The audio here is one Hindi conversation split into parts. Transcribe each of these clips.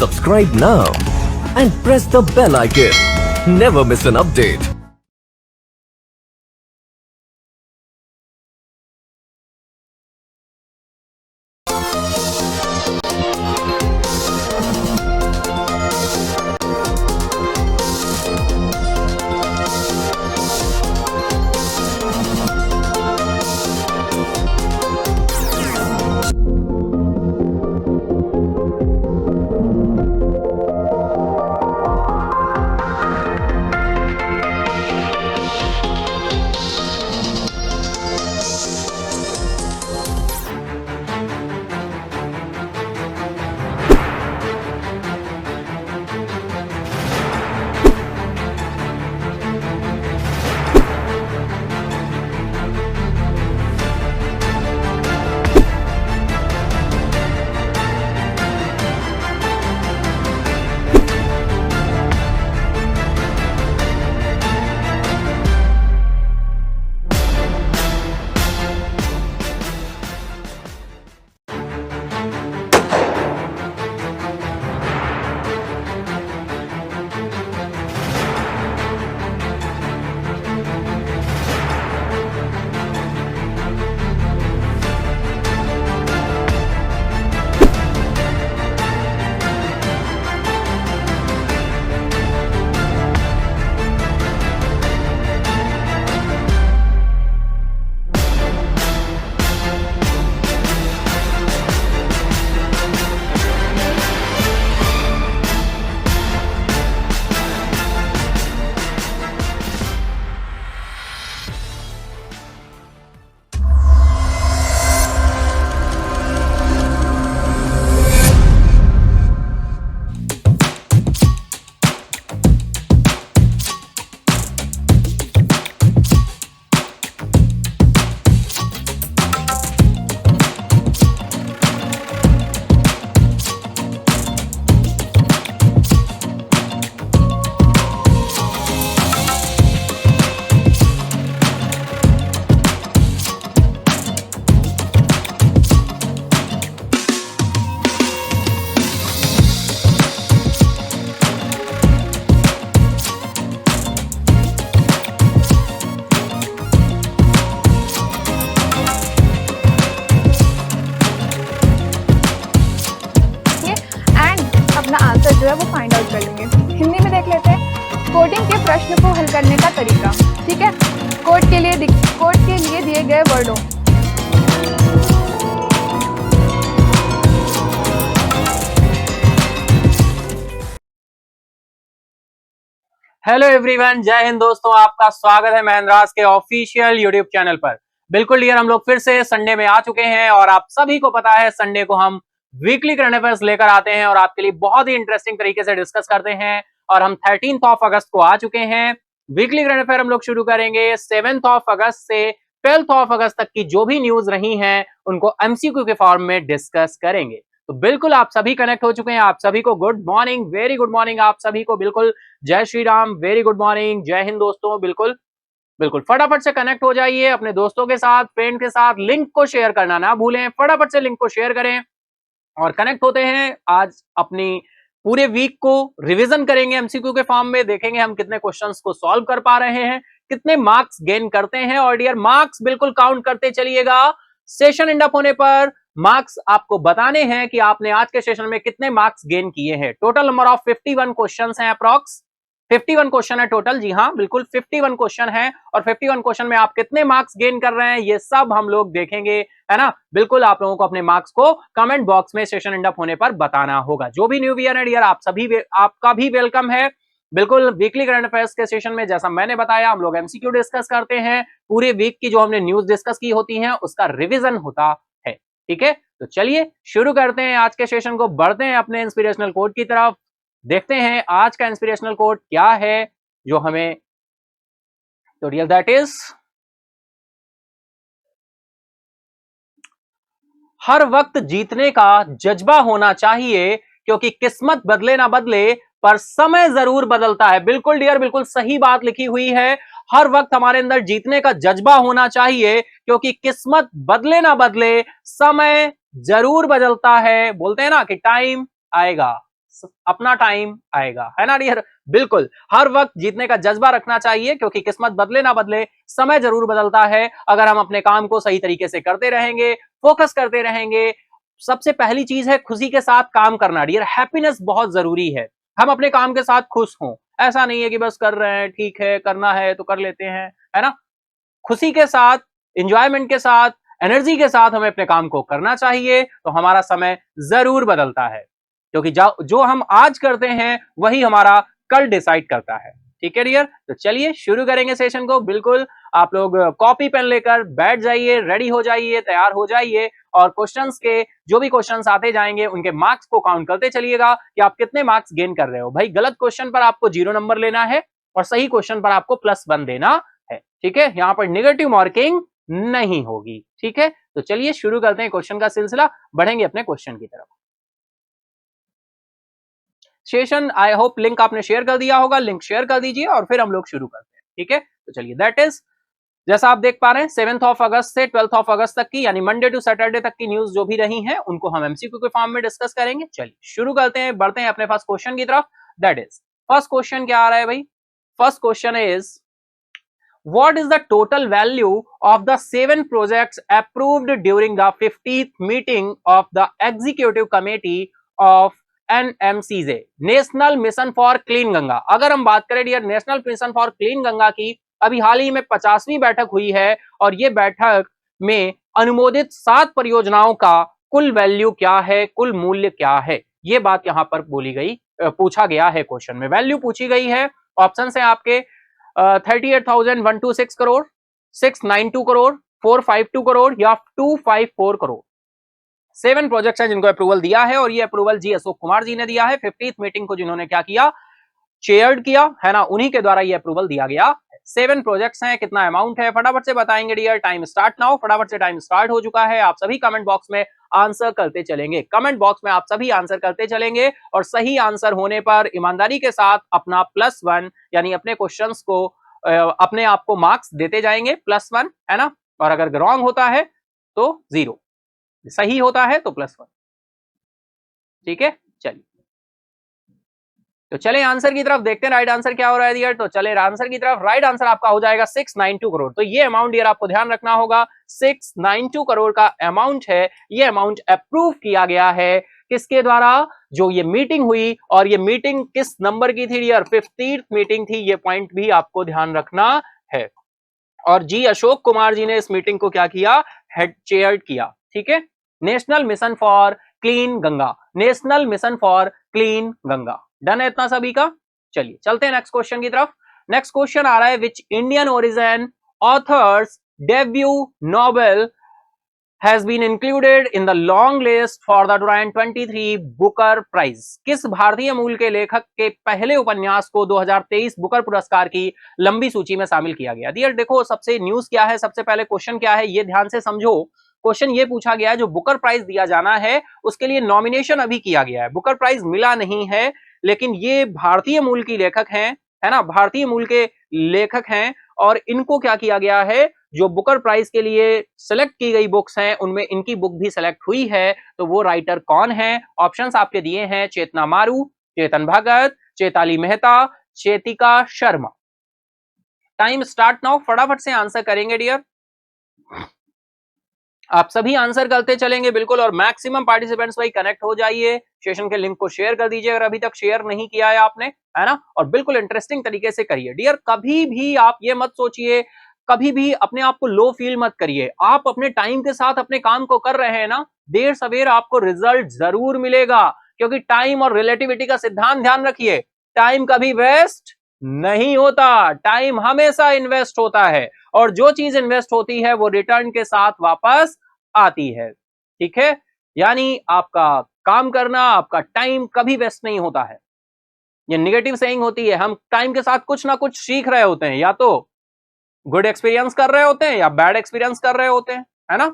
Subscribe now and press the bell icon. Never miss an update. अपना आंसर जो है वो फाइंड आउट कर लेंगे। हिंदी में देख लेते हैं कोडिंग के प्रश्न को हल करने का तरीका। ठीक है, कोड के लिए दिए गए वर्डों हेलो एवरीवन, जय हिंद दोस्तों, आपका स्वागत है महेंद्रास के ऑफिशियल यूट्यूब चैनल पर। बिल्कुल डियर, हम लोग फिर से संडे में आ चुके हैं और आप सभी को पता है संडे को हम वीकली करंट अफेयर्स लेकर आते हैं और आपके लिए बहुत ही इंटरेस्टिंग तरीके से डिस्कस करते हैं। और हम 13 अगस्त को आ चुके हैं। वीकली करंट अफेयर हम लोग शुरू करेंगे 7 अगस्त से 12 अगस्त तक की जो भी न्यूज रही हैं उनको एमसीक्यू के फॉर्म में डिस्कस करेंगे। तो बिल्कुल आप सभी कनेक्ट हो चुके हैं। आप सभी को good morning, very good morning. आप सभी को बिल्कुल जय Shri Ram, very good morning, जय हिंद दोस्तों। बिल्कुल बिल्कुल फटाफट से कनेक्ट हो जाइए अपने दोस्तों के साथ, फ्रेंड के साथ। लिंक को शेयर करना ना भूलें, फटाफट से लिंक को शेयर करें और कनेक्ट होते हैं। आज अपनी पूरे वीक को रिवीजन करेंगे एमसीक्यू के फॉर्म में। देखेंगे हम कितने क्वेश्चंस को सॉल्व कर पा रहे हैं, कितने मार्क्स गेन करते हैं। और डियर, मार्क्स बिल्कुल काउंट करते चलिएगा। सेशन एंड अप होने पर मार्क्स आपको बताने हैं कि आपने आज के सेशन में कितने मार्क्स गेन किए हैं। टोटल नंबर ऑफ 51 क्वेश्चंस हैं, अप्रॉक्स 51 क्वेश्चन है टोटल। जी हाँ, बिल्कुल 51 क्वेश्चन है और 51 क्वेश्चन में आप कितने मार्क्स गेन कर रहे हैं ये सब हम लोग देखेंगे, है ना। बिल्कुल आप लोगों को अपने मार्क्स को कमेंट बॉक्स में सेशन एंड अप होने पर बताना होगा। जो भी न्यू ईयर है डियर, आपका भी वेलकम है। बिल्कुल वीकली करंट अफेयर्स के सेशन में जैसा मैंने बताया हम लोग एमसीक्यू डिस्कस करते हैं। पूरे वीक की जो हमने न्यूज डिस्कस की होती है उसका रिविजन होता है। ठीक है, तो चलिए शुरू करते हैं आज के सेशन को। बढ़ते हैं अपने इंस्पिरेशनल कोट की तरफ। देखते हैं आज का इंस्पिरेशनल कोट क्या है जो हमें, तो डियर दैट इज, हर वक्त जीतने का जज्बा होना चाहिए क्योंकि किस्मत बदले ना बदले पर समय जरूर बदलता है। बिल्कुल डियर, बिल्कुल सही बात लिखी हुई है। हर वक्त हमारे अंदर जीतने का जज्बा होना चाहिए क्योंकि किस्मत बदले ना बदले समय जरूर बदलता है। बोलते हैं ना कि टाइम आएगा, अपना टाइम आएगा, है ना डियर। बिल्कुल हर वक्त जीतने का जज्बा रखना चाहिए, क्योंकि किस्मत बदले ना बदले समय जरूर बदलता है। अगर हम अपने काम को सही तरीके से करते रहेंगे, फोकस करते रहेंगे। सबसे पहली चीज है खुशी के साथ काम करना डियर। हैप्पीनेस बहुत जरूरी है, हम अपने काम के साथ खुश हों। ऐसा नहीं है कि बस कर रहे हैं, ठीक है करना है तो कर लेते हैं, है ना। खुशी के साथ, इंजॉयमेंट के साथ, एनर्जी के साथ हमें अपने काम को करना चाहिए, तो हमारा समय जरूर बदलता है, क्योंकि जो हम आज करते हैं वही हमारा कल डिसाइड करता है। ठीक है डियर, तो चलिए शुरू करेंगे सेशन को। बिल्कुल आप लोग कॉपी पेन लेकर बैठ जाइए, रेडी हो जाइए, तैयार हो जाइए, और क्वेश्चंस के जो भी क्वेश्चंस आते जाएंगे उनके मार्क्स को काउंट करते चलिएगा कि आप कितने मार्क्स गेन कर रहे हो। भाई गलत क्वेश्चन पर आपको 0 नंबर लेना है और सही क्वेश्चन पर आपको +1 देना है। ठीक है, यहां पर नेगेटिव मार्किंग नहीं होगी। ठीक है, तो चलिए शुरू करते हैं क्वेश्चन का सिलसिला, बढ़ेंगे अपने क्वेश्चन की तरफ। सेशन आई होप लिंक आपने शेयर कर दिया होगा, लिंक शेयर कर दीजिए और फिर हम लोग शुरू करते हैं। ठीक है, तो चलिए दैट इज जैसा आप देख पा रहे हैं 7 अगस्त से 12 अगस्त तक की, यानी मंडे टू सैटरडे तक की न्यूज जो भी रही हैं उनको हम एमसीक्यू के फॉर्म में डिस्कस करेंगे। चलिए शुरू करते हैं, बढ़ते हैं अपने फर्स्ट क्वेश्चन की तरफ। दैट इज फर्स्ट क्वेश्चन क्या आ रहा है भाई। First question is what is the total value of the 7 projects approved during the 50th meeting of the executive committee of NMCJ national mission for clean Ganga. अगर हम बात करें dear national mission for clean Ganga की, अभी हाल ही में 50वीं बैठक हुई है और ये बैठक में अनुमोदित 7 परियोजनाओं का कुल वैल्यू क्या है, कुल मूल्य क्या है, ये बात यहां पर बोली गई, पूछा गया है। क्वेश्चन में वैल्यू पूछी गई है। ऑप्शन है आपके 38,126 करोड़, 692 करोड़, 452 करोड़ या 254 करोड़। 7 प्रोजेक्ट्स हैं जिनको अप्रूवल दिया है और ये अप्रूवल जी अशोक कुमार जी ने दिया है। 50th मीटिंग को जिन्होंने क्या किया, चेयर्ड किया, है ना, उन्हीं के द्वारा ये अप्रूवल दिया गया। 7 प्रोजेक्ट्स हैं, कितना अमाउंट है फटाफट से बताएंगे डियर। टाइम स्टार्ट नाउ, फटाफट से टाइम स्टार्ट हो चुका है। आप सभी कमेंट बॉक्स में आंसर करते चलेंगे, कमेंट बॉक्स में आप सभी आंसर करते चलेंगे और सही आंसर होने पर ईमानदारी के साथ अपना +1 यानी अपने क्वेश्चंस को अपने आप को मार्क्स देते जाएंगे, +1, है ना। और अगर रॉन्ग होता है तो 0, सही होता है तो +1। ठीक है, चलिए तो चले आंसर की तरफ, देखते हैं राइट आंसर क्या हो रहा है डियर। तो चले आंसर की तरफ, राइट आंसर आपका हो जाएगा 692 करोड़। तो ये अमाउंट डियर आपको ध्यान रखना होगा, 692 करोड़ का अमाउंट है। ये अमाउंट अप्रूव किया गया है किसके द्वारा, जो ये मीटिंग हुई, और ये मीटिंग किस नंबर की थी डियर, 50th मीटिंग थी। ये पॉइंट भी आपको ध्यान रखना है। और जी अशोक कुमार जी ने इस मीटिंग को क्या किया, हेड चेयर्ड किया। ठीक है, national mission for clean Ganga, national mission for clean Ganga. Done है इतना सभी का। चलिए चलते हैं नेक्स्ट क्वेश्चन की तरफ। नेक्स्ट क्वेश्चन आ रहा है, which Indian origin authors debut Nobel has been included in the long list for the 2023 Booker prize. किस भारतीय मूल के लेखक के पहले उपन्यास को 2023 बुकर पुरस्कार की लंबी सूची में शामिल किया गया। डियर देखो सबसे न्यूज क्या है, सबसे पहले क्वेश्चन क्या है ये ध्यान से समझो। क्वेश्चन ये पूछा गया है जो बुकर प्राइज दिया जाना है उसके लिए नॉमिनेशन अभी किया गया है, बुकर प्राइज मिला नहीं है, लेकिन ये भारतीय मूल की लेखक हैं, है ना, भारतीय मूल के लेखक हैं और इनको क्या किया गया है, जो बुकर प्राइज के लिए सिलेक्ट की गई बुक्स हैं उनमें इनकी बुक भी सिलेक्ट हुई है। तो वो राइटर कौन है, ऑप्शंस आपके दिए हैं, Chetna Maru, Chetan Bhagat, Chetali Mehta, Chetika Sharma. Time start now, फटाफट से आंसर करेंगे डियर, आप सभी आंसर करते चलेंगे बिल्कुल। और मैक्सिमम पार्टिसिपेंट्स भाई कनेक्ट हो जाइए, सेशन के लिंक को शेयर कर दीजिए अगर अभी तक शेयर नहीं किया है आपने, है ना, और बिल्कुल इंटरेस्टिंग तरीके से करिए डियर। कभी भी आप ये मत सोचिए, कभी भी अपने आप को लो फील मत करिए। आप अपने टाइम के साथ अपने काम को कर रहे हैं ना, देर सवेर आपको रिजल्ट जरूर मिलेगा, क्योंकि टाइम और रिलेटिविटी का सिद्धांत ध्यान रखिए, टाइम कभी वेस्ट नहीं होता, टाइम हमेशा इन्वेस्ट होता है और जो चीज इन्वेस्ट होती है वो रिटर्न के साथ वापस आती है। ठीक है, यानी आपका काम करना, आपका टाइम कभी वेस्ट नहीं होता है। ये नेगेटिव सेइंग होती है, हम टाइम के साथ कुछ ना कुछ सीख रहे होते हैं, या तो गुड एक्सपीरियंस कर रहे होते हैं या बैड एक्सपीरियंस कर रहे होते हैं, है ना।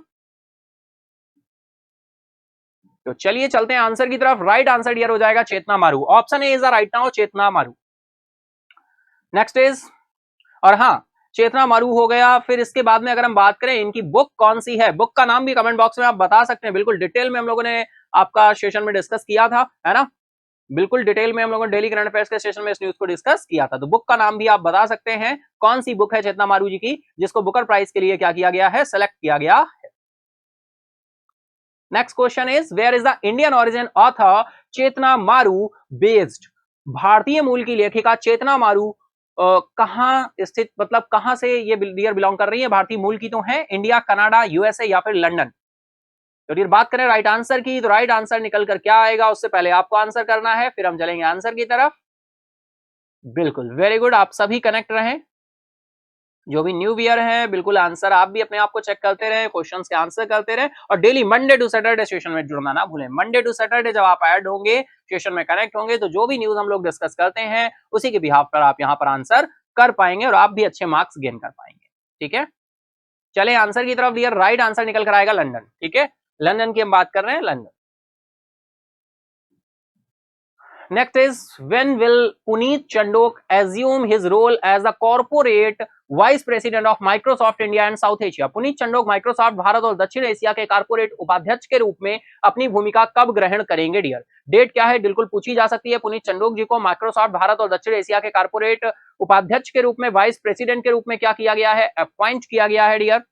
तो चलिए चलते हैं आंसर की तरफ। राइट आंसर डियर हो जाएगा Chetna Maru, option A is the right now, Chetna Maru. Next is, और हाँ चेतना मारू हो गया। फिर इसके बाद में अगर हम बात करें इनकी बुक कौन सी है, बुक का नाम भी कमेंट बॉक्स में आप बता सकते हैं, बिल्कुल डिटेल में हम लोगों ने आपका सेशन में डिस्कस किया था, है ना। बिल्कुल डिटेल में हम लोगों ने डेली करंट अफेयर्स के सेशन में इस न्यूज को डिस्कस किया था। तो बुक का नाम भी आप बता सकते हैं, कौन सी बुक है चेतना मारू जी की, जिसको बुकर प्राइज के लिए क्या किया गया है, सेलेक्ट किया गया है। Next question is where is the Indian origin author Chetna Maru based. भारतीय मूल की लेखिका चेतना मारू कहां स्थित, मतलब कहां से ये डियर बिलोंग कर रही है, भारतीय मूल की तो है, इंडिया, कनाडा, यूएसए या फिर लंदन। तो डियर बात करें राइट आंसर की, तो राइट आंसर निकल कर क्या आएगा, उससे पहले आपको आंसर करना है, फिर हम चलेंगे आंसर की तरफ। बिल्कुल वेरी गुड, आप सभी कनेक्ट रहें, जो भी न्यू वियर है बिल्कुल आंसर आप भी अपने आप को चेक करते रहे, क्वेश्चंस के आंसर करते रहे, और daily Monday to Saturday session में जुड़ना ना भूलें। मंडे टू सैटरडे जब आप ऐड होंगे, सेशन में कनेक्ट होंगे, तो जो भी न्यूज हम लोग डिस्कस करते हैं उसी के बिहाफ पर आप यहाँ पर आंसर कर पाएंगे और आप भी अच्छे मार्क्स गेन कर पाएंगे। ठीक है, चले आंसर की तरफ। डियर राइट आंसर निकल कर आएगा लंदन। ठीक है, लंदन की हम बात कर रहे हैं, London. Next is when will Puneet Chandok assume his role as the corporate vice president of Microsoft India and South Asia? Puneet Chandok Microsoft Bharat और दक्षिण एशिया के कारपोरेट उपाध्यक्ष के रूप में अपनी भूमिका कब ग्रहण करेंगे डियर? डेट क्या है बिल्कुल पूछी जा सकती है। पुनीत चंडोक जी को माइक्रोसॉफ्ट भारत और दक्षिण एशिया के कारपोरेट उपाध्यक्ष के रूप में, वाइस प्रेसिडेंट के रूप में क्या किया गया है, अपॉइंट किया गया है डियर।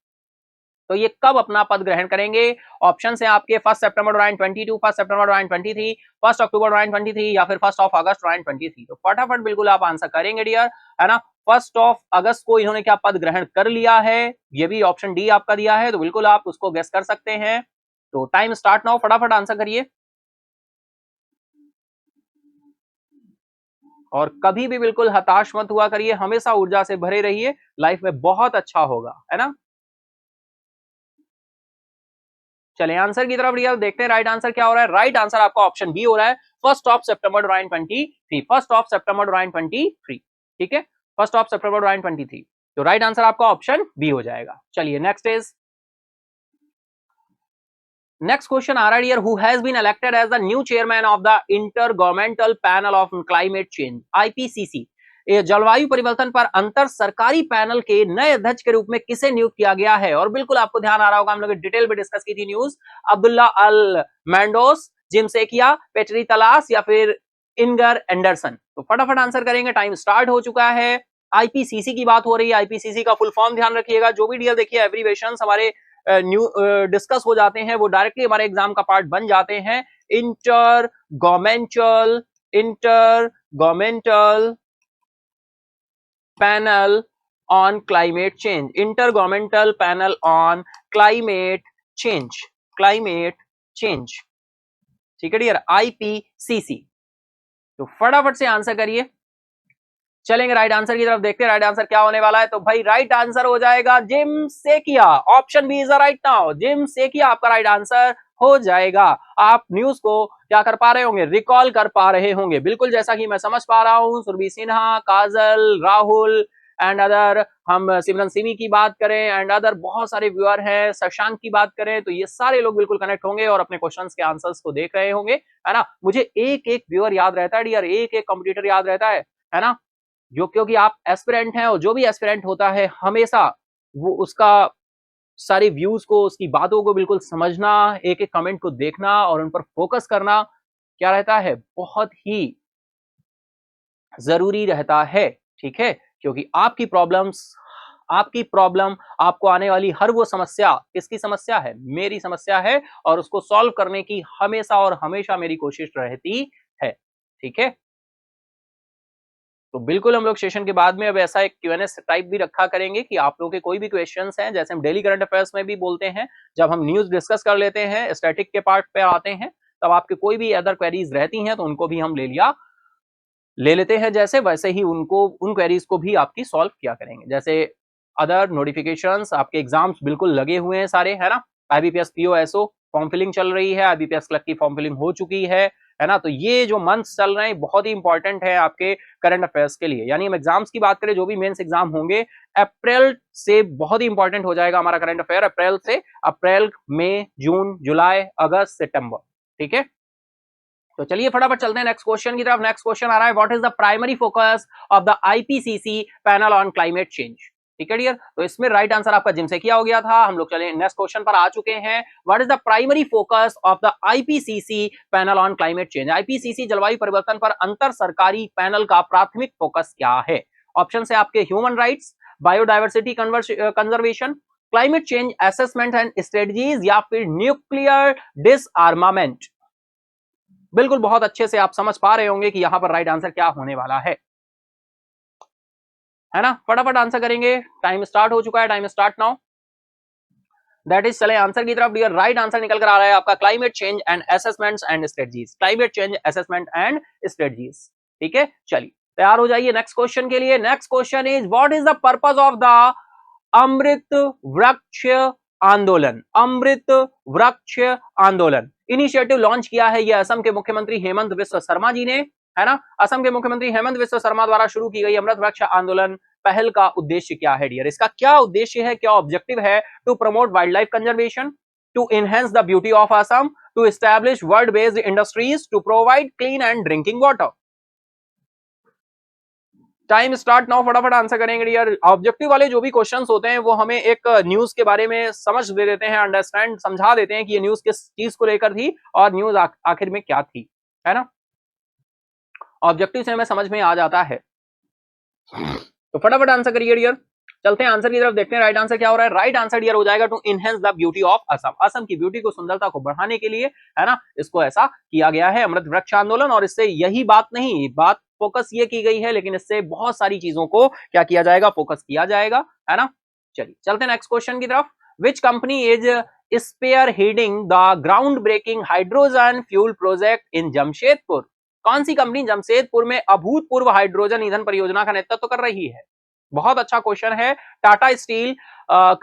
तो ये कब अपना पद ग्रहण करेंगे? ऑप्शन है आपके 1 सितंबर 2022, 1 सितंबर 2023, 1 अक्टूबर 2023 या फिर 1 अगस्त 2023। तो फटाफट बिल्कुल आप आंसर करेंगे डियर, है ना। 1 अगस्त को इन्होंने क्या पद ग्रहण कर लिया है, ये भी ऑप्शन डी आपका दिया है, तो बिल्कुल आप उसको गेस कर सकते हैं। तो टाइम स्टार्ट नाउ, फटाफट आंसर करिए। और कभी भी बिल्कुल हताश मत हुआ करिए, हमेशा ऊर्जा से भरे रहिए, लाइफ में बहुत अच्छा होगा, है ना। चले आंसर की तरफ रियल देखते हैं राइट आंसर क्या हो रहा है। राइट आंसर आपका ऑप्शन बी हो रहा है, 1 सितंबर 2023, 1 सितंबर 2023। ठीक है, 1 सितंबर 2023। तो राइट आंसर आपका ऑप्शन बी हो जाएगा। चलिए नेक्स्ट इज, नेक्स्ट क्वेश्चन आ रहा है, who has been elected as the new chairman of the intergovernmental panel of climate change, IPCC. जलवायु परिवर्तन पर अंतर सरकारी पैनल के नए अध्यक्ष के रूप में किसे नियुक्त किया गया है? और बिल्कुल आपको ध्यान आ रहा होगा, हम लोग डिटेल में डिस्कस की थी न्यूज। अब्दुल्ला अल मैंडोस, जिम सेकिया, पेटरी तलास या फिर इनगर एंडरसन। तो फटाफट आंसर करेंगे, टाइम स्टार्ट हो चुका है। आईपीसीसी की बात हो रही है, आईपीसीसी का फुल फॉर्म ध्यान रखिएगा। जो भी डियर देखिए एब्रीवेशंस हमारे न्यू डिस्कस हो जाते हैं, वो डायरेक्टली हमारे एग्जाम का पार्ट बन जाते हैं। Inter governmental panel on climate change, inter governmental panel on climate change. ठीक है डियर, आईपीसीसी। तो फटाफट से आंसर करिए, चलेंगे राइट आंसर की तरफ, देखते हैं राइट आंसर क्या होने वाला है। तो भाई राइट आंसर हो जाएगा Jim Skea, option B is right now, Jim Skea आपका राइट आंसर हो जाएगा। आप न्यूज को क्या कर पा रहे होंगे, रिकॉल कर पा रहे होंगे, बिल्कुल जैसा कि मैं समझ पा रहा हूं। सुरभि सिन्हा, काजल, राहुल एंड अदर, हम सिमरन सिमी की बात करें एंड अदर बहुत सारे व्यूअर हैं, शशांक की बात करें, तो ये सारे लोग बिल्कुल कनेक्ट होंगे और अपने क्वेश्चंस के आंसर्स को देख रहे होंगे, है ना। मुझे एक एक व्यूअर याद रहता है डियर, एक एक कंप्यूटर याद रहता है ना, जो क्योंकि आप एस्पिरेंट हैं और जो भी एस्पिरेंट होता है हमेशा वो उसका सारे व्यूज को, उसकी बातों को बिल्कुल समझना, एक एक कमेंट को देखना और उन पर फोकस करना क्या रहता है, बहुत ही जरूरी रहता है। ठीक है, क्योंकि आपकी प्रॉब्लम, आपको आने वाली हर वो समस्या किसकी समस्या है, मेरी समस्या है, और उसको सॉल्व करने की हमेशा और हमेशा मेरी कोशिश रहती है। ठीक है, तो बिल्कुल हम लोग सेशन के बाद में अब ऐसा एक Q&A टाइप भी रखा करेंगे कि आप लोगों के कोई भी क्वेश्चंस हैं, जैसे हम डेली करंट अफेयर्स में भी बोलते हैं, जब हम न्यूज डिस्कस कर लेते हैं, स्टैटिक के पार्ट पे आते हैं, तब आपके कोई भी अदर क्वेरीज रहती हैं तो उनको भी हम ले लेते हैं, जैसे वैसे ही उनको, उन क्वेरीज को भी आपकी सॉल्व किया करेंगे। जैसे अदर नोटिफिकेशंस, आपके एग्जाम्स बिल्कुल लगे हुए हैं सारे, है ना। IBPS POSO फॉर्म फिलिंग चल रही है, IBPS क्लर्क की फॉर्म फिलिंग हो चुकी है ना। तो ये जो मंथ्स चल रहे हैं बहुत ही इंपॉर्टेंट है आपके करंट अफेयर्स के लिए। यानी हम एग्जाम्स की बात करें, जो भी मेंस एग्जाम होंगे, अप्रैल से बहुत ही इंपॉर्टेंट हो जाएगा हमारा करंट अफेयर। अप्रैल, मई, जून, जुलाई, अगस्त, सितंबर। ठीक है, तो चलिए फटाफट चलते हैं नेक्स्ट क्वेश्चन की तरफ। नेक्स्ट क्वेश्चन आ रहा है, what is the primary focus of the IPCC panel on climate change. ठीक है डियर, तो इसमें राइट आंसर आपका जिमसेकिया हो गया था। हम लोग चले नेक्स्ट क्वेश्चन पर आ चुके हैं। What is the primary focus of the IPCC panel on climate change? IPCC जलवायु परिवर्तन पर अंतर सरकारी पैनल का प्राथमिक फोकस क्या है? ऑप्शन है आपके human rights, biodiversity conservation, climate change assessment and strategies, या फिर न्यूक्लियर डिसआर्मामेंट। बिल्कुल बहुत अच्छे से आप समझ पा रहे होंगे कि यहां पर राइट आंसर क्या होने वाला है ना? फटाफट आंसर करेंगे, टाइम स्टार्ट हो चुका है, time start now. That is, चले आंसर की तरफ डियर। राइट आंसर निकल कर आ रहा है आपका climate change and assessments and strategies, climate change assessment and strategies. ठीक है, चलिए तैयार हो जाइए नेक्स्ट क्वेश्चन के लिए। Next question is what is the purpose of the Amrit Vriksh Andolan? अमृत वृक्ष आंदोलन इनिशिएटिव लॉन्च किया है ये असम के मुख्यमंत्री हेमंत बिस्वा शर्मा जी ने, है ना? असम के मुख्यमंत्री हेमंत बिस्वा शर्मा द्वारा शुरू की गई अमृत वृक्ष आंदोलन पहल का उद्देश्य क्या है डियर? इसका क्या उद्देश्य है, क्या ऑब्जेक्टिव है? To promote wildlife conservation, to enhance the beauty of Assam, to establish world based industries, to provide clean and drinking water. Time start now, फटाफट आंसर करेंगे डियर। ऑब्जेक्टिव वाले जो भी क्वेश्चंस होते हैं वो हमें एक न्यूज के बारे में समझ दे देते हैं, अंडरस्टैंड समझा देते हैं कि ये न्यूज किस चीज को लेकर थी और न्यूज आखिर में क्या थी, है ना? ऑब्जेक्टिव से हमें समझ में आ जाता है। तो फटाफट आंसर करिए डियर। चलते हैं आंसर की तरफ, देखते हैं राइट आंसर क्या हो रहा है। राइट आंसर डियर हो जाएगा to enhance the beauty of Assam. Assam की ब्यूटी को, सुंदरता को बढ़ाने के लिए, है ना, इसको ऐसा किया गया है अमृत वृक्ष आंदोलन। और इससे यही बात नहीं, बात फोकस ये की गई है, लेकिन इससे बहुत सारी चीजों को क्या किया जाएगा, फोकस किया जाएगा, है ना? चलिए चलते हैं नेक्स्ट क्वेश्चन की तरफ। Which company is spearheading the groundbreaking hydrogen fuel project in Jamshedpur? कौन सी कंपनी जमशेदपुर में अभूतपूर्व हाइड्रोजन ईंधन परियोजना का नेतृत्व कर रही है? बहुत अच्छा क्वेश्चन है। टाटा स्टील,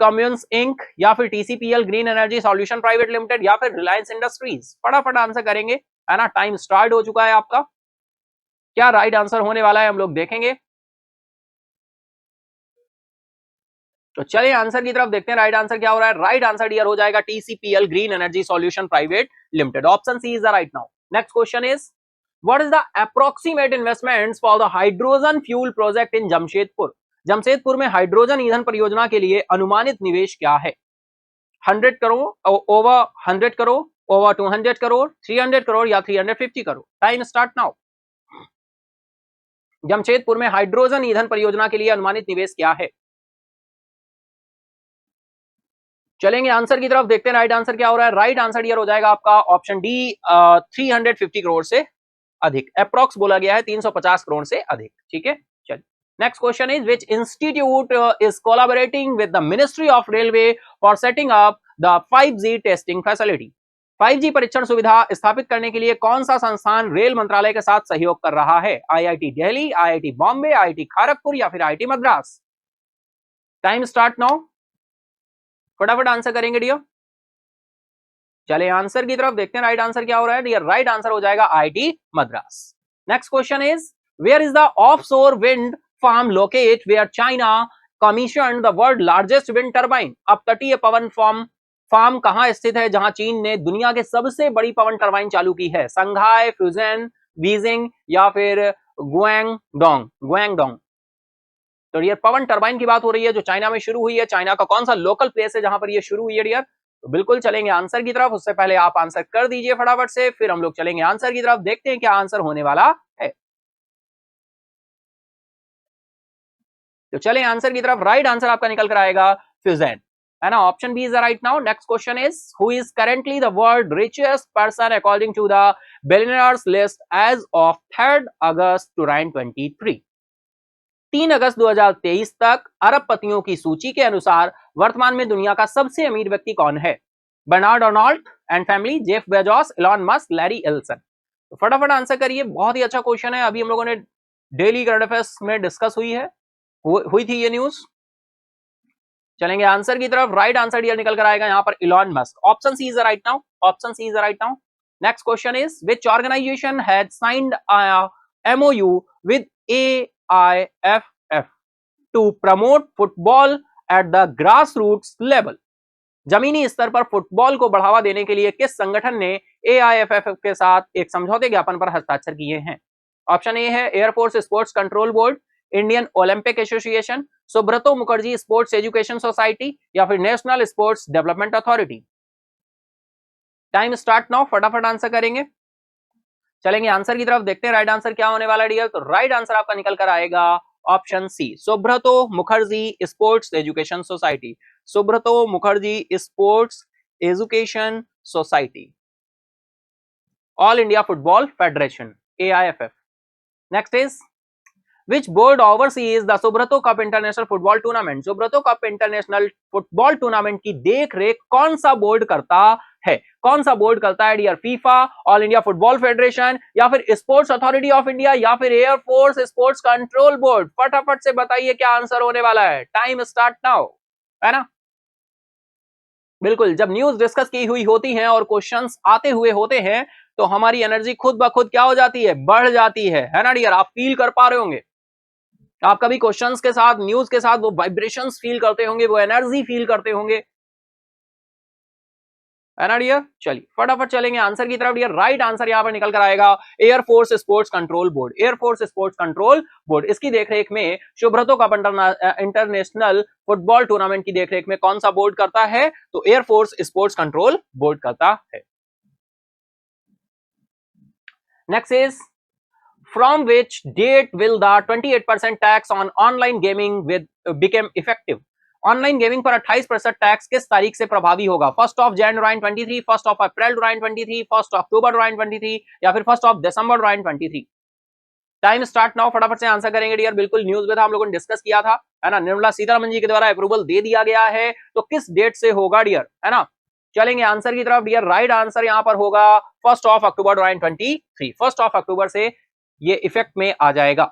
कम्युन्स इंक, या फिर TCPL green energy solution private limited, या फिर रिलायंस इंडस्ट्रीज। फटाफट आंसर करेंगे, है ना? टाइम स्टार्ट हो चुका है आपका। क्या राइट आंसर होने वाला है हम लोग देखेंगे। तो चलिए आंसर की तरफ देखते हैं राइट आंसर क्या हो रहा है। राइट आंसर डियर हो जाएगा TCPL green energy solution private limited. Option C is the right now. Next question is what is the approximate investments for the hydrogen fuel project in Jamshedpur? Jamshedpur में हाइड्रोजन ईंधन परियोजना के लिए अनुमानित निवेश क्या है? 100 करोड़, ओवर 100 करोड़, ओवर 200 करोड़, 300 करोड़, या 350 crore. Time start now. Jamshedpur में हाइड्रोजन ईंधन परियोजना के लिए अनुमानित निवेश क्या है? चलेंगे आंसर की तरफ, देखते हैं राइट आंसर क्या हो रहा है। राइट आंसर डियर हो जाएगा आपका ऑप्शन डी, 350 करोड़ से अधिक। अप्रॉक्स बोला गया है 350 करोड़ से अधिक। ठीक है, चलिए next question is which institute is collaborating with the ministry of railway for setting up the 5G testing facility? 5G परीक्षण सुविधा स्थापित करने के लिए कौन सा संस्थान रेल मंत्रालय के साथ सहयोग कर रहा है? IIT Delhi, IIT Bombay, IIT Kharagpur, या फिर IIT Madras. Time start now, फटाफट आंसर करेंगे डियर। चले आंसर की तरफ देखते हैं राइट आंसर क्या हो रहा है डियर। राइट आंसर हो जाएगा IIT Madras. Next question is where is the offshore wind farm locate where China commissioned the world largest wind turbine? अब तटीय पवन फार्म कहां स्थित है जहां चीन ने दुनिया के सबसे बड़ी पवन टर्बाइन चालू की है? संघाई, फ्यूजन, बीजिंग, या फिर गुआंगडोंग। तो डियर पवन टर्बाइन की बात हो रही है जो चाइना में शुरू हुई है। चाइना का कौन सा लोकल प्लेस है जहां पर ये शुरू हुई है डियर? तो बिल्कुल चलेंगे आंसर की तरफ। उससे पहले आप आंसर कर दीजिए फटाफट से, फिर हम लोग चलेंगे आंसर की तरफ, देखते हैं क्या आंसर होने वाला है। तो चलें आंसर की तरफ। राइट आंसर आपका निकल कर आएगा फ्यूजन, है ना? Option B is the right now. Next question is who is currently the world richest person according to the billionaires list as of 3 अगस्त 2023? 3 अगस्त 2023 तक अरबपतियों की सूची के अनुसार वर्तमान में दुनिया का सबसे अमीर व्यक्ति कौन है? Bernard Arnault and family, Jeff Bezos, Elon Musk, Larry Ellison. तो फटाफट आंसर करिए, बहुत ही अच्छा क्वेश्चन है। अभी हम लोगों ने डेली करंट अफेयर्स में डिस्कस हुई थी ये न्यूज। चलेंगे आंसर की तरफ। राइट आंसर डियर निकल कर आएगा यहाँ पर Elon Musk. Option C is the right now. Option C is the right now. Next question is which organization had signed a MOU with AIFF to promote football at the grass roots level? जमीनी स्तर पर फुटबॉल को बढ़ावा देने के लिए किस संगठन ने AIFF के साथ एक समझौते ज्ञापन पर हस्ताक्षर किए हैं? ऑप्शन ए है air force sports control board, Indian Olympic association, Subrato Mukherjee sports education society या फिर national sports development authority? Time start now, फटाफट आंसर करेंगे। चलेंगे आंसर की तरफ, देखते हैं राइट आंसर क्या होने वाला है डियर। तो राइट आंसर आपका निकल कर आएगा option C, Subrato Mukherjee sports education society. Subrato Mukherjee sports education society, all India football federation, AIFF। Next is Which board oversees the Subrato Cup International Football Tournament? Subrato cup international football tournament की देख रेख कौन सा बोर्ड करता है? कौन सा बोर्ड करता है dear? FIFA, all India football federation या फिर स्पोर्ट्स अथॉरिटी ऑफ इंडिया या फिर एयरफोर्स स्पोर्ट्स कंट्रोल बोर्ड? फटाफट से बताइए क्या आंसर होने वाला है। टाइम स्टार्ट नाउ, है ना? बिल्कुल, जब न्यूज डिस्कस की हुई होती है और क्वेश्चंस आते हुए होते हैं तो हमारी एनर्जी खुद ब खुद क्या हो जाती है? बढ़ जाती है ना डियर? आप फील कर पा रहे होंगे, आप कभी क्वेश्चंस के साथ, न्यूज के साथ वो वाइब्रेशंस फील करते होंगे, वो एनर्जी फील करते होंगे, है ना डियर? चलिए फटाफट चलेंगे आंसर की तरफ डियर। राइट आंसर यहां पर निकल कर आएगा air force sports control board. Air force sports control board, इसकी देखरेख में Subrato cup international football tournament की देखरेख में कौन सा बोर्ड करता है? तो एयरफोर्स स्पोर्ट्स कंट्रोल बोर्ड करता है। Next is from which date will the 28% tax on online gaming became effective? Online gaming पर 28% टैक्स किस तारीख से प्रभावी होगा? 1 जनवरी 2023, 1 अप्रैल 2023, 1 अक्टूबर 2023 या फिर 1 दिसंबर 2023? टाइम स्टार्ट नाउ, फटाफट से आंसर करेंगे डियर। बिल्कुल न्यूज में था, हम लोगों ने डिस्कस किया था, है ना? निर्मला सीतारमण जी के द्वारा अप्रूवल दे दिया गया है, तो किस डेट से होगा डियर, है ना? चलेंगे आंसर की तरफ डियर। राइट आंसर यहां पर होगा 1 अक्टूबर 2023। 1 अक्टूबर से ये इफेक्ट में आ जाएगा।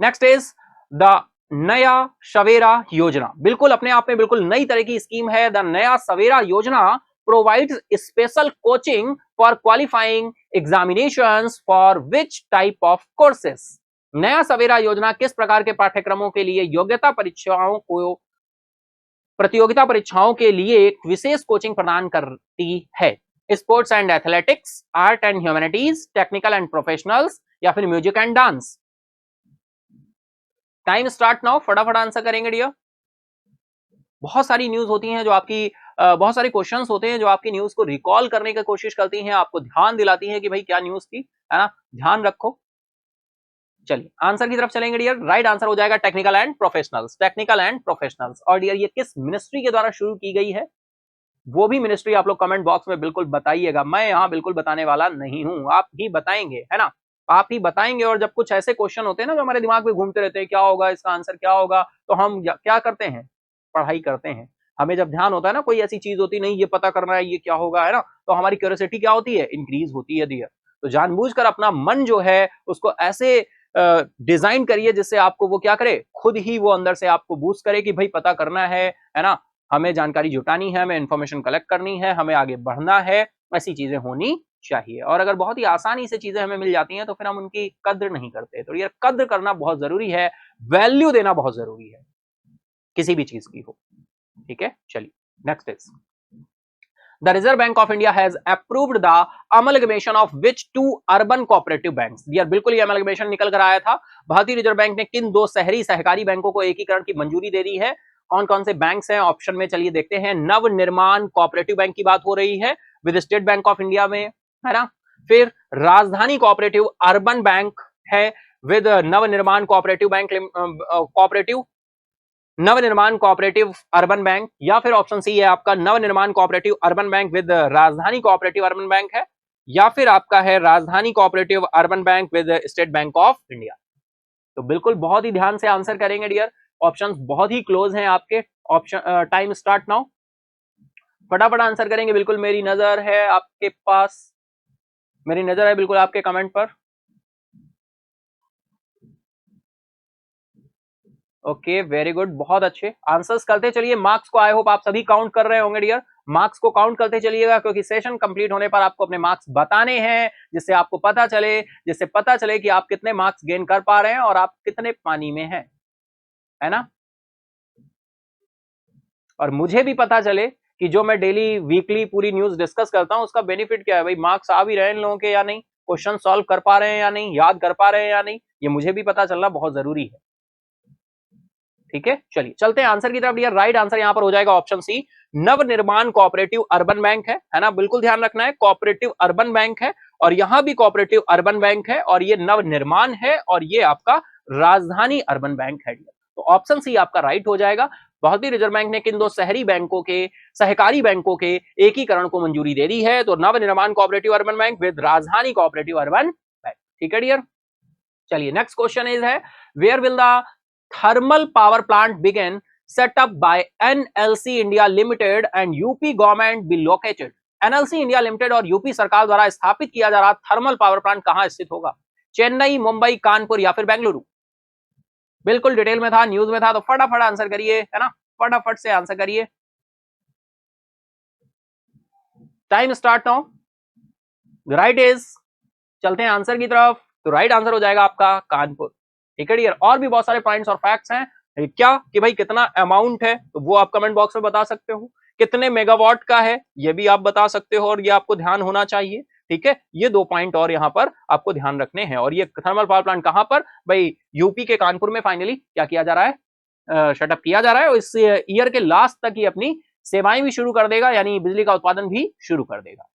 नेक्स्ट इज द नया सवेरा योजना। बिल्कुल अपने आप में बिल्कुल नई तरह की स्कीम है। द नया सवेरा योजना provides special coaching for qualifying examinations for which type of courses? नया सवेरा योजना किस प्रकार के पाठ्यक्रमों के लिए प्रतियोगिता परीक्षाओं के लिए एक विशेष कोचिंग प्रदान करती है? Sports and athletics, art and humanities, technical and professionals या फिर music and dance? Time start now, फटाफट आंसर करेंगे डियर। बहुत सारी न्यूज होती हैं जो आपकी बहुत सारे क्वेश्चंस होते हैं जो आपकी न्यूज को रिकॉल करने की कोशिश करती हैं, आपको ध्यान दिलाती हैं कि भाई क्या न्यूज थी, है ना? ध्यान रखो। चलिए आंसर की तरफ चलेंगे डियर। राइट आंसर हो जाएगा technical and professionals. Technical and professionals. और डियर ये किस मिनिस्ट्री के द्वारा शुरू की गई है? वो भी मिनिस्ट्री आप लोग कमेंट बॉक्स में बिल्कुल बताइएगा। मैं यहाँ बिल्कुल बताने वाला नहीं हूं, आप ही बताएंगे, है ना? आप ही बताएंगे। और जब कुछ ऐसे क्वेश्चन होते हैं ना जो हमारे दिमाग में घूमते रहते हैं, क्या होगा इसका आंसर, क्या होगा, तो हम क्या करते हैं? पढ़ाई करते हैं। हमें जब ध्यान होता है ना, कोई ऐसी चीज होती नहीं, ये पता करना है ये क्या होगा, है ना? तो हमारी क्यूरियोसिटी क्या होती है? इंक्रीज होती है डियर। तो जानबूझकर अपना मन जो है उसको ऐसे डिजाइन करिए जिससे आपको वो क्या करे, खुद ही वो अंदर से आपको बूस्ट करे कि भाई पता करना है ना? हमें जानकारी जुटानी है, हमें इंफॉर्मेशन कलेक्ट करनी है, हमें आगे बढ़ना है, ऐसी चीजें होनी चाहिए। और अगर बहुत ही आसानी से चीजें हमें मिल जाती हैं तो फिर हम उनकी कद्र नहीं करते। तो ये कद्र करना बहुत जरूरी है, वैल्यू देना बहुत जरूरी है किसी भी चीज की हो। ठीक है, चलिए next is the reserve bank of India has approved the amalgamation of which 2 urban cooperative banks? यार बिल्कुल ये अमलगमेशन निकल कर आया था। भारतीय रिजर्व बैंक ने किन 2 शहरी सहकारी बैंकों को एकीकरण की मंजूरी दे दी है? कौन कौन से बैंक्स हैं? ऑप्शन में चलिए देखते हैं। नव निर्माण कोऑपरेटिव बैंक की बात हो रही है with state bank of India में, है ना? फिर राजधानी कोऑपरेटिव अर्बन बैंक है with Navnirman cooperative bank Navnirman cooperative urban bank, या फिर ऑप्शन सी है आपका Navnirman cooperative urban bank with Rajdhani cooperative urban bank है, या फिर आपका है राजधानी cooperative urban bank with state bank of India. तो बिल्कुल बहुत ही ध्यान से आंसर करेंगे डियर। ऑप्शंस बहुत ही क्लोज हैं आपके। ऑप्शन टाइम स्टार्ट नाउ, फटाफट आंसर करेंगे। बिल्कुल मेरी नजर है आपके पास, मेरी नजर है बिल्कुल आपके कमेंट पर। ओके वेरी गुड, बहुत अच्छे आंसर्स करते चलिए। मार्क्स को आई होप आप सभी काउंट कर रहे होंगे डियर। मार्क्स को काउंट करते चलिएगा क्योंकि सेशन कंप्लीट होने पर आपको अपने मार्क्स बताने हैं, जिससे आपको पता चले कि आप कितने मार्क्स गेन कर पा रहे हैं और आप कितने पानी में हैं, है ना? और मुझे भी पता चले कि जो मैं डेली वीकली पूरी न्यूज डिस्कस करता हूं उसका बेनिफिट क्या है। भाई मार्क्स आ भी रहे हैं इन लोगों के या नहीं, क्वेश्चन सॉल्व कर पा रहे हैं या नहीं, याद कर पा रहे हैं या नहीं, ये मुझे भी पता चलना बहुत जरूरी है। ठीक है, चलिए चलते हैं आंसर की तरफ। डियर राइट आंसर यहां पर हो जाएगा ऑप्शन सी, नवनिर्माण कोऑपरेटिव अर्बन बैंक है ना, बिल्कुल ध्यान रखना है, कोऑपरेटिव अर्बन बैंक है और यहां भी कोऑपरेटिव अर्बन बैंक है और ये नवनिर्माण है और ये आपका राजधानी अर्बन बैंक है। तो ऑप्शन सी आपका राइट हो जाएगा। भारतीय रिजर्व बैंक ने किन दो शहरी बैंकों के, सहकारी बैंकों के एकीकरण को मंजूरी दे दी है? तो Navnirman cooperative urban bank with Rajdhani cooperative urban bank. ठीक है डियर, चलिए नेक्स्ट क्वेश्चन इज है, where will the thermal power plant begin set up by NLC India Limited and UP government be located? NLC India Limited और यूपी सरकार द्वारा स्थापित किया जा रहा थर्मल पावर प्लांट कहां स्थित होगा? चेन्नई, मुंबई, कानपुर या फिर बेंगलुरु? बिल्कुल डिटेल में था, न्यूज में था, तो फटाफट आंसर करिए, है ना, फटाफट से आंसर करिए। Time start now. Right is, चलते हैं आंसर की तरफ। तो राइट आंसर हो जाएगा आपका कानपुर। ठीक है डियर, और भी बहुत सारे पॉइंट्स और फैक्ट्स हैं क्या कि भाई कितना अमाउंट है, तो वो आप कमेंट बॉक्स में बता सकते हो। कितने मेगावाट का है ये भी आप बता सकते हो और ये आपको ध्यान होना चाहिए। ठीक है, ये 2 पॉइंट और यहाँ पर आपको ध्यान रखने हैं। और ये थर्मल पावर प्लांट कहां पर? भाई यूपी के कानपुर में फाइनली क्या किया जा रहा है, सेटअप किया जा रहा है और इस ईयर के लास्ट तक ही अपनी सेवाएं भी शुरू कर देगा, यानी बिजली का उत्पादन भी शुरू कर देगा।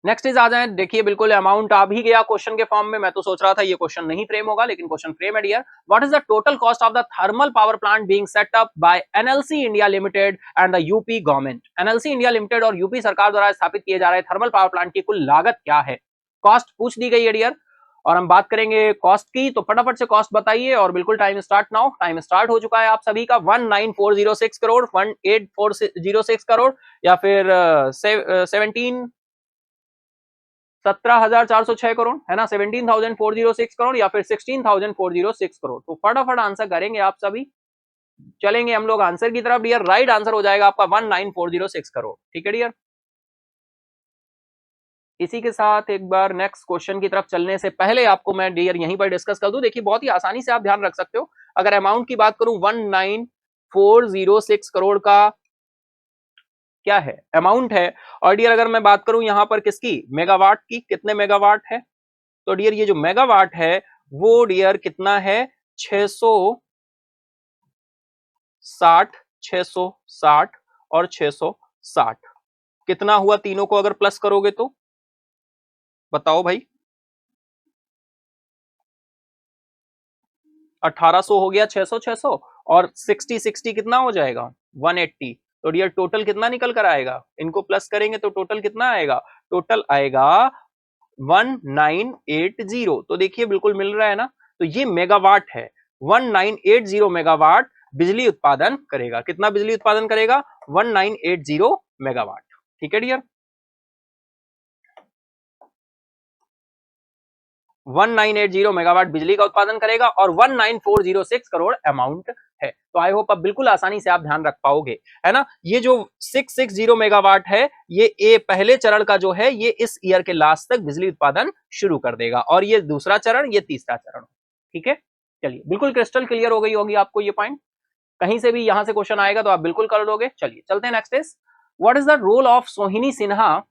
नेक्स्ट इज आ जाए, देखिए बिल्कुल अमाउंट आ भी गया क्वेश्चन के फॉर्म में। मैं तो सोच रहा था ये क्वेश्चन नहीं फ्रेम होगा, लेकिन क्वेश्चन फ्रेम है dear. What is the total cost of the thermal power plant being set up by NLC India limited and the UP government? NLC India limited और यूपी सरकार द्वारा स्थापित किए जा रहे थर्मल पावर प्लांट की कुल लागत क्या है? कॉस्ट पूछ दी गई है डियर और हम बात करेंगे कॉस्ट की, तो फटाफट से कॉस्ट बताइए और बिल्कुल time start now. Time start हो चुका है आप सभी का। 19406 करोड़, 18406 करोड़ या फिर 17,406 करोड़, है ना, 17,406 करोड़ या फिर 16,406 करोड़। तो फटाफट आंसर करेंगे आप सभी। चलेंगे हम लोग आंसर की तरफ डियर। राइट आंसर हो जाएगा आपका 19,406 करोड़। ठीक है डियर, इसी के साथ एक बार नेक्स्ट क्वेश्चन की तरफ चलने से पहले आपको मैं डियर यहीं पर डिस्कस कर दूं। देखिए बहुत ही आसानी से आप ध्यान रख सकते हो। अगर अमाउंट की बात करूं, 19,406 करोड़ का क्या है, अमाउंट है। और डियर अगर मैं बात करूं यहां पर किसकी, मेगावाट की, कितने मेगावाट है? तो डियर ये जो मेगावाट है वो डियर कितना है, 660, 660 और 660। कितना हुआ तीनों को अगर प्लस करोगे तो बताओ भाई? 1800 हो गया, 600 600 और 60 60 कितना हो जाएगा, 180। तो डियर टोटल कितना निकल कर आएगा, इनको प्लस करेंगे तो टोटल कितना आएगा, टोटल आएगा 1980। तो देखिए बिल्कुल मिल रहा है ना। तो ये मेगावाट है, 1980 मेगावाट बिजली उत्पादन करेगा। कितना बिजली उत्पादन करेगा, 1980 मेगावाट। ठीक है डियर, 1980 मेगावाट बिजली का उत्पादन करेगा और 19406 करोड़ अमाउंट है। तो आई होप अब बिल्कुल आसानी से आप ध्यान रख पाओगे, है ना। ये जो 660 मेगावाट है ये पहले चरण का जो है ये इस ईयर के लास्ट तक बिजली उत्पादन शुरू कर देगा और ये दूसरा चरण, ये तीसरा चरण। ठीक है, चलिए बिल्कुल क्रिस्टल क्लियर हो गई होगी आपको ये पॉइंट। कहीं से भी यहां से क्वेश्चन आएगा तो आप बिल्कुल कर लोगे। चलिए चलते हैं next is, what is the role of Sohini Sinha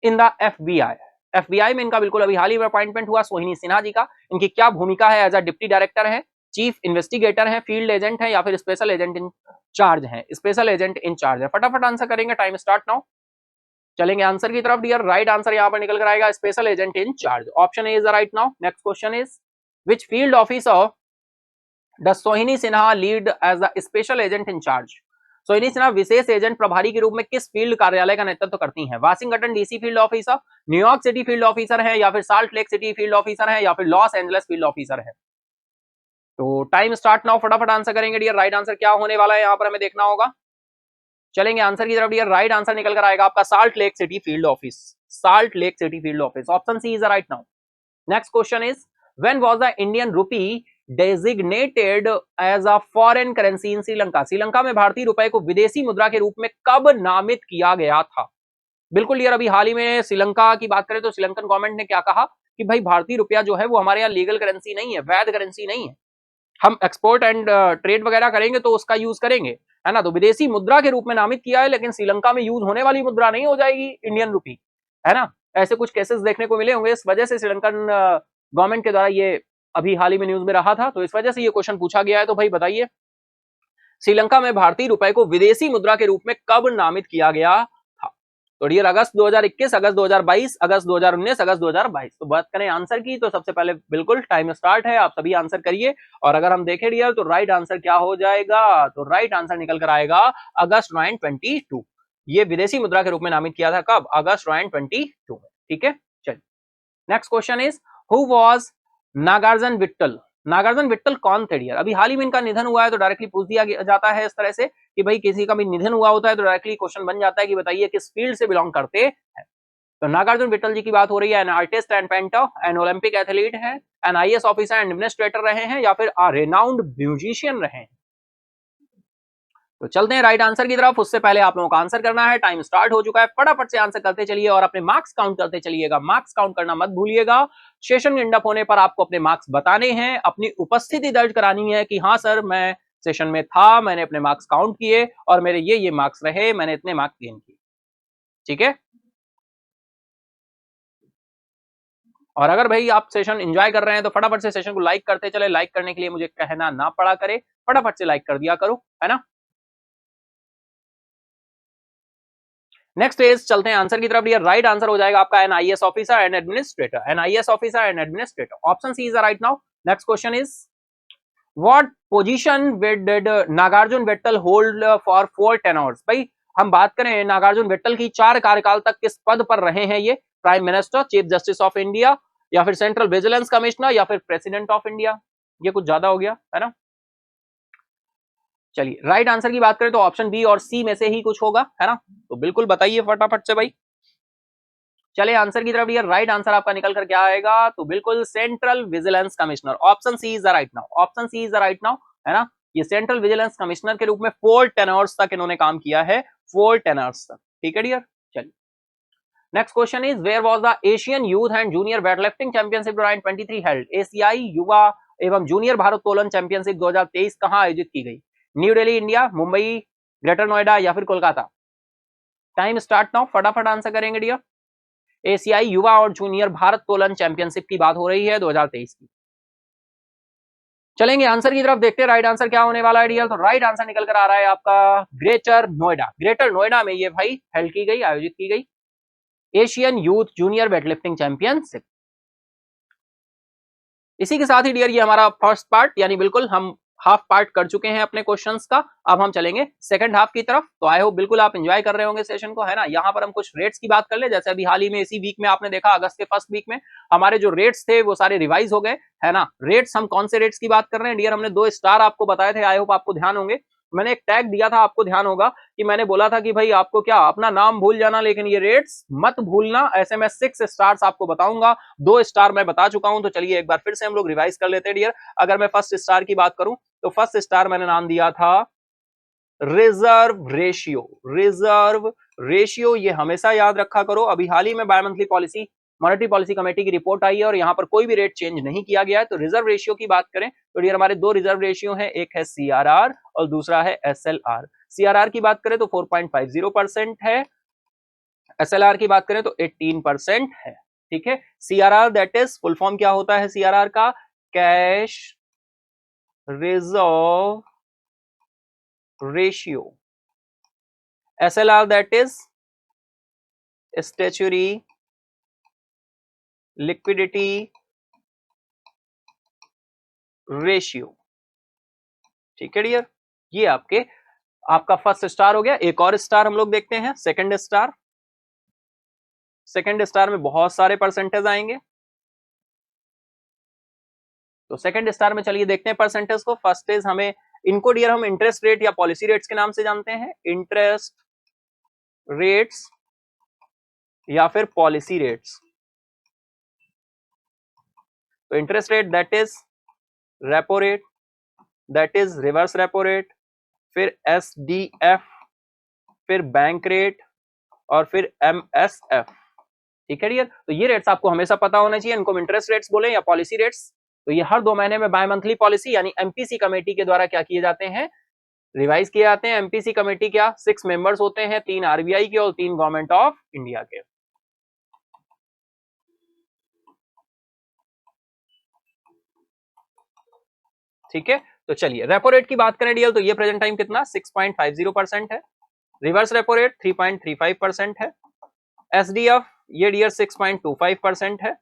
in the FBI? FBI में इनका बिल्कुल अभी हाल ही में अपॉइंटमेंट हुआ, सोहिनी सिन्हा जी का। इनकी क्या भूमिका है? एज अ डिप्टी डायरेक्टर है, चीफ इन्वेस्टिगेटर है, फील्ड एजेंट है या फिर स्पेशल एजेंट इन चार्ज है? स्पेशल एजेंट इन चार्ज है। फटाफट आंसर करेंगे, टाइम स्टार्ट नाउ। चलेंगे आंसर की तरफ डियर। राइट आंसर यहां पर निकल कर आएगा special agent in charge. Option A is the right now. Next question is, which field officer does Sohini Sinha lead as the special agent in charge? Sohini Sinha wishes agent प्रभारी के रूप में किस फील्ड कार्यालय का नेतृत्व करती हैं? Washington DC field officer, New York city field officer है या फिर salt Lake City field officer है या फिर लॉस एंजलिस फील्ड ऑफिसर है? तो टाइम स्टार्ट नाउ, फटाफट आंसर करेंगे डियर। राइट आंसर क्या होने वाला है यहाँ पर हमें देखना होगा। चलेंगे आंसर की तरफ डियर। राइट आंसर निकल कर आएगा आपका Salt Lake City field office. Salt Lake City field office, option C is the right now. Next question is, when was the Indian rupee designated as a foreign currency in Sri Lanka? Sri Lanka में भारतीय रुपए को विदेशी मुद्रा के रूप में कब नामित किया गया था? बिल्कुल यार, अभी हाल ही में श्रीलंका की बात करें तो श्रीलंकन गवर्नमेंट ने क्या कहा कि भाई भारतीय रुपया जो है वो हमारे यहाँ लीगल करेंसी नहीं है, वैध करेंसी नहीं है। हम एक्सपोर्ट एंड ट्रेड वगैरह करेंगे तो उसका यूज करेंगे, है ना। तो विदेशी मुद्रा के रूप में नामित किया है, लेकिन श्रीलंका में यूज होने वाली मुद्रा नहीं हो जाएगी इंडियन रुपी, है ना। ऐसे कुछ केसेस देखने को मिले होंगे, इस वजह से श्रीलंकन गवर्नमेंट के द्वारा ये अभी हाल ही में न्यूज में रहा था, तो इस वजह से ये क्वेश्चन पूछा गया है। तो भाई बताइए, श्रीलंका में भारतीय रुपए को विदेशी मुद्रा के रूप में कब नामित किया गया था? तो डियर अगस्त 2021, अगस्त 2022, अगस्त 2019, अगस्त 2022। तो बात करें आंसर की, तो सबसे पहले बिल्कुल टाइम स्टार्ट है, आप सभी आंसर करिए। और अगर हम देखें डियर, तो राइट आंसर क्या हो जाएगा? तो राइट आंसर निकल कर आएगा अगस्त 2022। ये विदेशी मुद्रा के रूप में नामित किया था कब? अगस्त 2022 में। ठीक है, चलिए next question is, who was Nagarjuna Vittal? Nagarjuna Vittal कौन थे डियर? अभी हाल ही में इनका निधन हुआ है, तो डायरेक्टली पूछ दिया जाता है इस तरह से कि भाई किसी का भी निधन हुआ होता है तो डायरेक्टली क्वेश्चन बन जाता है कि बताइए किस फील्ड से बिलोंग करते हैं। तो नागार्जुन विट्टल जी की बात हो रही है। An artist and painter, an Olympic athlete है, an IAS officer and administrator रहे हैं, या फिर रेनाउंड म्यूजिशियन रहे हैं। तो चलते हैं राइट आंसर की तरफ। उससे पहले आप लोगों का आंसर करना है, टाइम स्टार्ट हो चुका है, फटाफट से आंसर करते चलिए और अपने मार्क्स काउंट करते चलिएगा। मार्क्स काउंट करना मत भूलिएगा। सेशन एंड अप होने पर आपको अपने मार्क्स बताने हैं, अपनी उपस्थिति दर्ज करानी है कि हाँ सर मैं सेशन में था, मैंने अपने मार्क्स काउंट किए और मेरे ये मार्क्स रहे, मैंने इतने मार्क्स गेन किए। ठीक है, और अगर भाई आप सेशन एंजॉय कर रहे हैं तो फटाफट से सेशन को लाइक करते चले। लाइक करने के लिए मुझे कहना ना पड़ा करे, फटाफट से लाइक कर दिया करो, है ना। नेक्स्ट इज, चलते हैं आंसर की तरफ। ये राइट आंसर हो जाएगा आपका an IAS officer and administrator. An IAS officer and administrator, option C is right now. Next question is, what position did Nagarjuna Vittal hold for 4 tenures? भाई हम बात करें नागार्जुन विट्टल की 4 कार्यकाल तक किस पद पर रहे हैं ये? Prime minister, chief justice of India, या फिर सेंट्रल विजिलेंस कमिश्नर, या फिर प्रेसिडेंट ऑफ इंडिया? ये कुछ ज्यादा हो गया है ना। चलिए राइट आंसर की बात करें तो ऑप्शन बी और सी में से ही कुछ होगा, है ना। तो बिल्कुल बताइए फटाफट से भाई। चले आंसर की तरफ। ये राइट आंसर आपका निकल कर क्या आएगा? तो बिल्कुल central vigilance commissioner, option C is right now. Option C is right now, है ना। ये सेंट्रल विजिलेंस कमिश्नर के रूप में 4 टेनर्स तक इन्होंने काम किया है, 4 टेनर्स तक। ठीक है डियर, चलिए next question is, where was the Asian youth and junior weightlifting championship 2023 held? एशियाई युवा एवं जूनियर भारोत्तोलन चैंपियनशिप 2023 कहां आयोजित की गई? New Delhi India, Mumbai, greater Noida, या फिर कोलकाता? टाइम स्टार्ट नाउ, फटाफट आंसर करेंगे डियर। एशियाई युवा और जूनियर भारोत्तोलन चैंपियनशिप की बात हो रही है 2023 की। चलेंगे आंसर की तरफ, देखते हैं राइट आंसर क्या होने वाला है डियर। तो राइट आंसर निकल कर आ रहा है आपका ग्रेटर नोएडा। ग्रेटर नोएडा में ये भाई हेल्ड की गई, आयोजित की गई Asian youth junior weightlifting championship. इसी के साथ ही डियर ये हमारा फर्स्ट पार्ट, यानी बिल्कुल हम हाफ पार्ट कर चुके हैं अपने क्वेश्चंस का। अब हम चलेंगे सेकंड हाफ की तरफ। तो आई होप बिल्कुल आप एंजॉय कर रहे होंगे सेशन को, है ना। यहाँ पर हम कुछ रेट्स की बात कर ले। जैसे अभी हाल ही में इसी वीक में आपने देखा, अगस्त के फर्स्ट वीक में हमारे जो रेट्स थे वो सारे रिवाइज हो गए, है ना। रेट्स, हम कौन से रेट्स की बात कर रहे हैं डियर? हमने 2 स्टार आपको बताए थे, आई होप आपको ध्यान होंगे। मैंने एक टैग दिया था, आपको ध्यान होगा कि मैंने बोला था कि भाई आपको क्या अपना नाम भूल जाना, लेकिन ये रेट्स मत भूलना। ऐसे मैं 6 स्टार्स आपको बताऊंगा, 2 स्टार मैं बता चुका हूं। तो चलिए एक बार फिर से हम लोग रिवाइज कर लेते हैं डियर। अगर मैं फर्स्ट स्टार की बात करूं तो फर्स्ट स्टार मैंने नाम दिया था रिजर्व रेशियो। रिजर्व रेशियो ये हमेशा याद रखा करो। अभी हाल ही में bimonthly policy, monetary policy committee की रिपोर्ट आई है और यहां पर कोई भी रेट चेंज नहीं किया गया है। तो रिजर्व रेशियो की बात करें तो डियर हमारे 2 रिजर्व रेशियो हैं, एक है सीआरआर और दूसरा है एसएलआर। सीआरआर की बात करें तो 4.50% है, एसएलआर की बात करें तो 18% है। ठीक है, CRR that is full form क्या होता है सीआरआर का? Cash reserve ratio. SLR that is statutory liquidity ratio। ठीक है डियर, ये आपका फर्स्ट स्टार हो गया। एक और स्टार हम लोग देखते हैं, सेकंड स्टार। सेकंड स्टार में बहुत सारे परसेंटेज आएंगे। तो सेकंड स्टार में चलिए देखते हैं परसेंटेज को। फर्स्ट इज, हमें इनको डियर हम इंटरेस्ट रेट या पॉलिसी रेट्स के नाम से जानते हैं। इंटरेस्ट रेट्स या फिर पॉलिसी रेट्स। तो interest rate that is repo rate, that is reverse repo rate, फिर एसडीएफ, फिर बैंक रेट और फिर एमएसएफ। ठीक है डियर, तो ये रेट्स आपको हमेशा पता होना चाहिए। इनको इंटरेस्ट रेट्स बोले या पॉलिसी रेट्स। तो ये हर 2 महीने में बाय मंथली पॉलिसी यानी एमपीसी कमेटी के द्वारा क्या किए जाते हैं? रिवाइज किए जाते हैं। एमपीसी कमेटी क्या 6 मेंबर्स होते हैं, 3 आरबीआई के और 3 गवर्नमेंट ऑफ इंडिया के। ठीक है, तो चलिए रेपो रेट की बात करें डियर, तो ये प्रेजेंट टाइम कितना 6.50% है। रिवर्स रेपो रेट 3.35% है। एसडीएफ ये डियर 6.25% है।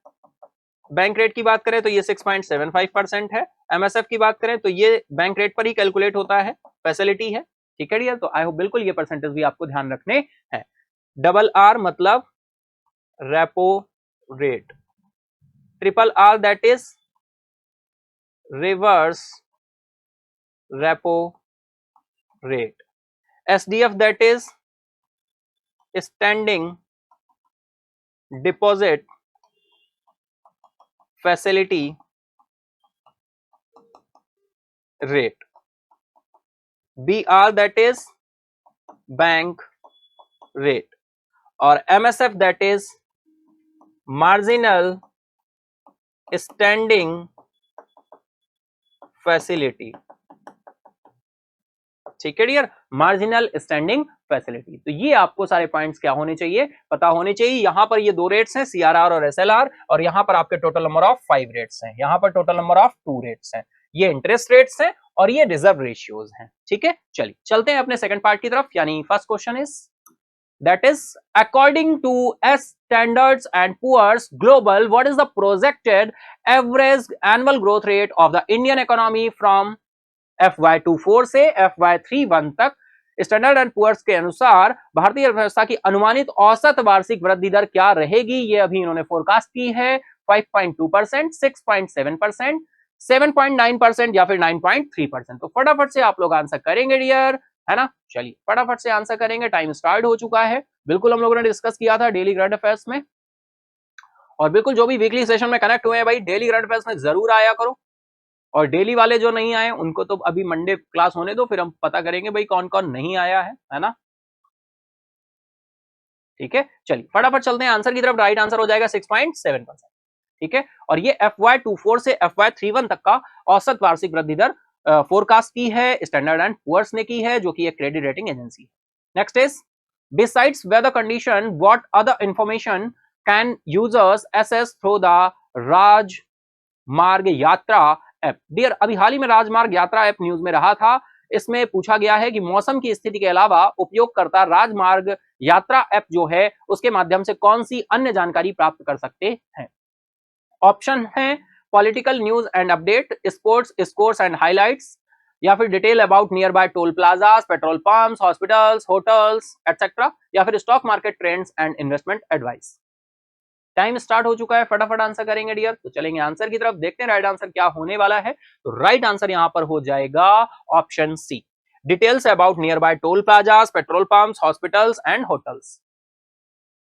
बैंक रेट की बात करें तो ये 6.75% है। एमएसएफ की बात करें तो ये बैंक रेट पर ही कैलकुलेट होता है, फैसिलिटी है। ठीक है डियर, तो आई होप बिल्कुल ये परसेंटेज भी आपको ध्यान रखने हैं। डबल आर मतलब repo rate, triple R that is reverse repo rate, SDF that is standing deposit facility rate, BR that is bank rate, और MSF that is marginal standing facility. ठीक है डियर, मार्जिनल स्टैंडिंग फैसिलिटी। तो ये आपको सारे पॉइंट्स क्या होने चाहिए, पता होने चाहिए। यहां पर ये दो रेट्स हैं, सीआरआर और एसएलआर, और यहां पर आपके टोटल नंबर ऑफ 5 रेट्स हैं, यहां पर टोटल नंबर ऑफ 2 रेट्स हैं। ये इंटरेस्ट रेट्स हैं और ये रिजर्व रेशियोज हैं। ठीक है, चलिए चलते हैं अपने सेकंड पार्ट की तरफ, यानी first question is that is according to S Standards and Poor's Global, what is the projected average annual growth rate of the Indian economy from FY24 से FY31 तक। स्टैंडर्ड एंड पुअर्स के अनुसार भारतीय अर्थव्यवस्था की अनुमानित औसत वार्षिक वृद्धि दर क्या रहेगी, ये अभी इन्होंने फोरकास्ट की है 5.2%, 6.7%, 7.9% या फिर 9.3%। तो फटाफट से आप लोग आंसर करेंगे डियर, है ना। चलिए फटाफट से आंसर करेंगे, टाइम स्टार्ट हो चुका है। बिल्कुल हम लोगों ने डिस्कस किया था डेली करंट अफेयर्स में, और बिल्कुल जो भी वीकली सेशन में कनेक्ट हुए हैं भाई डेली करंट अफेयर्स में जरूर आया करो, और डेली वाले जो नहीं आए उनको तो अभी मंडे क्लास होने दो, फिर हम पता करेंगे भाई कौन कौन नहीं आया है ना। ठीक है, चलिए फटाफट चलते हैं आंसर की तरफ। राइट आंसर हो जाएगा 6.7%। ठीक है, और ये FY24 से FY31 तक का औसत वार्षिक वृद्धि दर फोरकास्ट की है, स्टैंडर्ड एंड पुअर्स ने की है, जो कि एक क्रेडिट रेटिंग एजेंसी है। Next is besides weather condition what other information can users access through the Rajmarg Yatra app. Dear, अभी हाल ही में राजमार्ग यात्रा ऐप न्यूज में रहा था। इसमें पूछा गया है कि मौसम की स्थिति के अलावा उपयोगकर्ता राजमार्ग यात्रा ऐप जो है उसके माध्यम से कौन सी अन्य जानकारी प्राप्त कर सकते हैं। ऑप्शन है political news and update, sports scores and highlights, या फिर detail about nearby toll plazas, petrol pumps, hospitals, hotels etcetera, या फिर stock market trends and investment advice. Time start हो चुका है, फटाफट आंसर करेंगे डियर। तो चलेंगे आंसर की तरफ, देखते हैं राइट आंसर क्या होने वाला है। तो राइट आंसर यहां पर हो जाएगा option C, details about nearby toll plazas, petrol pumps, hospitals and hotels.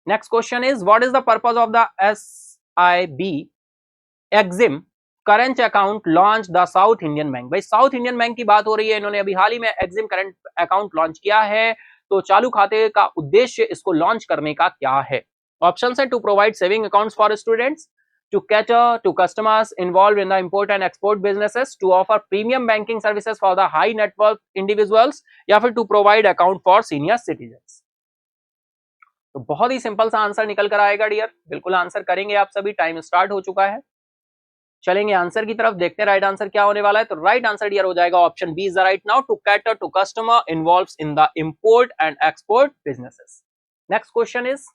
Next question is what is the purpose of the SIB Exim current account launch the South Indian Bank. भाई साउथ इंडियन बैंक की बात हो रही है, इन्होंने अभी हाल ही में एक्जिम करंट अकाउंट लॉन्च किया है। तो चालू खाते का उद्देश्य इसको लॉन्च करने का क्या है। ऑप्शन है to provide saving accounts for students, to cater to customers involve in the import and export businesses, to offer premium banking services for the high network individuals, या फिर to provide account for senior citizens. तो बहुत ही सिंपल सा आंसर निकल कर आएगा डियर, बिल्कुल आंसर करेंगे आप सभी। टाइम स्टार्ट हो चुका है, चलेंगे आंसर की तरफ, देखते हैं राइट आंसर क्या होने वाला है। तो राइट आंसर डियर हो जाएगा option B is the right now, to cater to customer involves in the import and export businesses. Next question is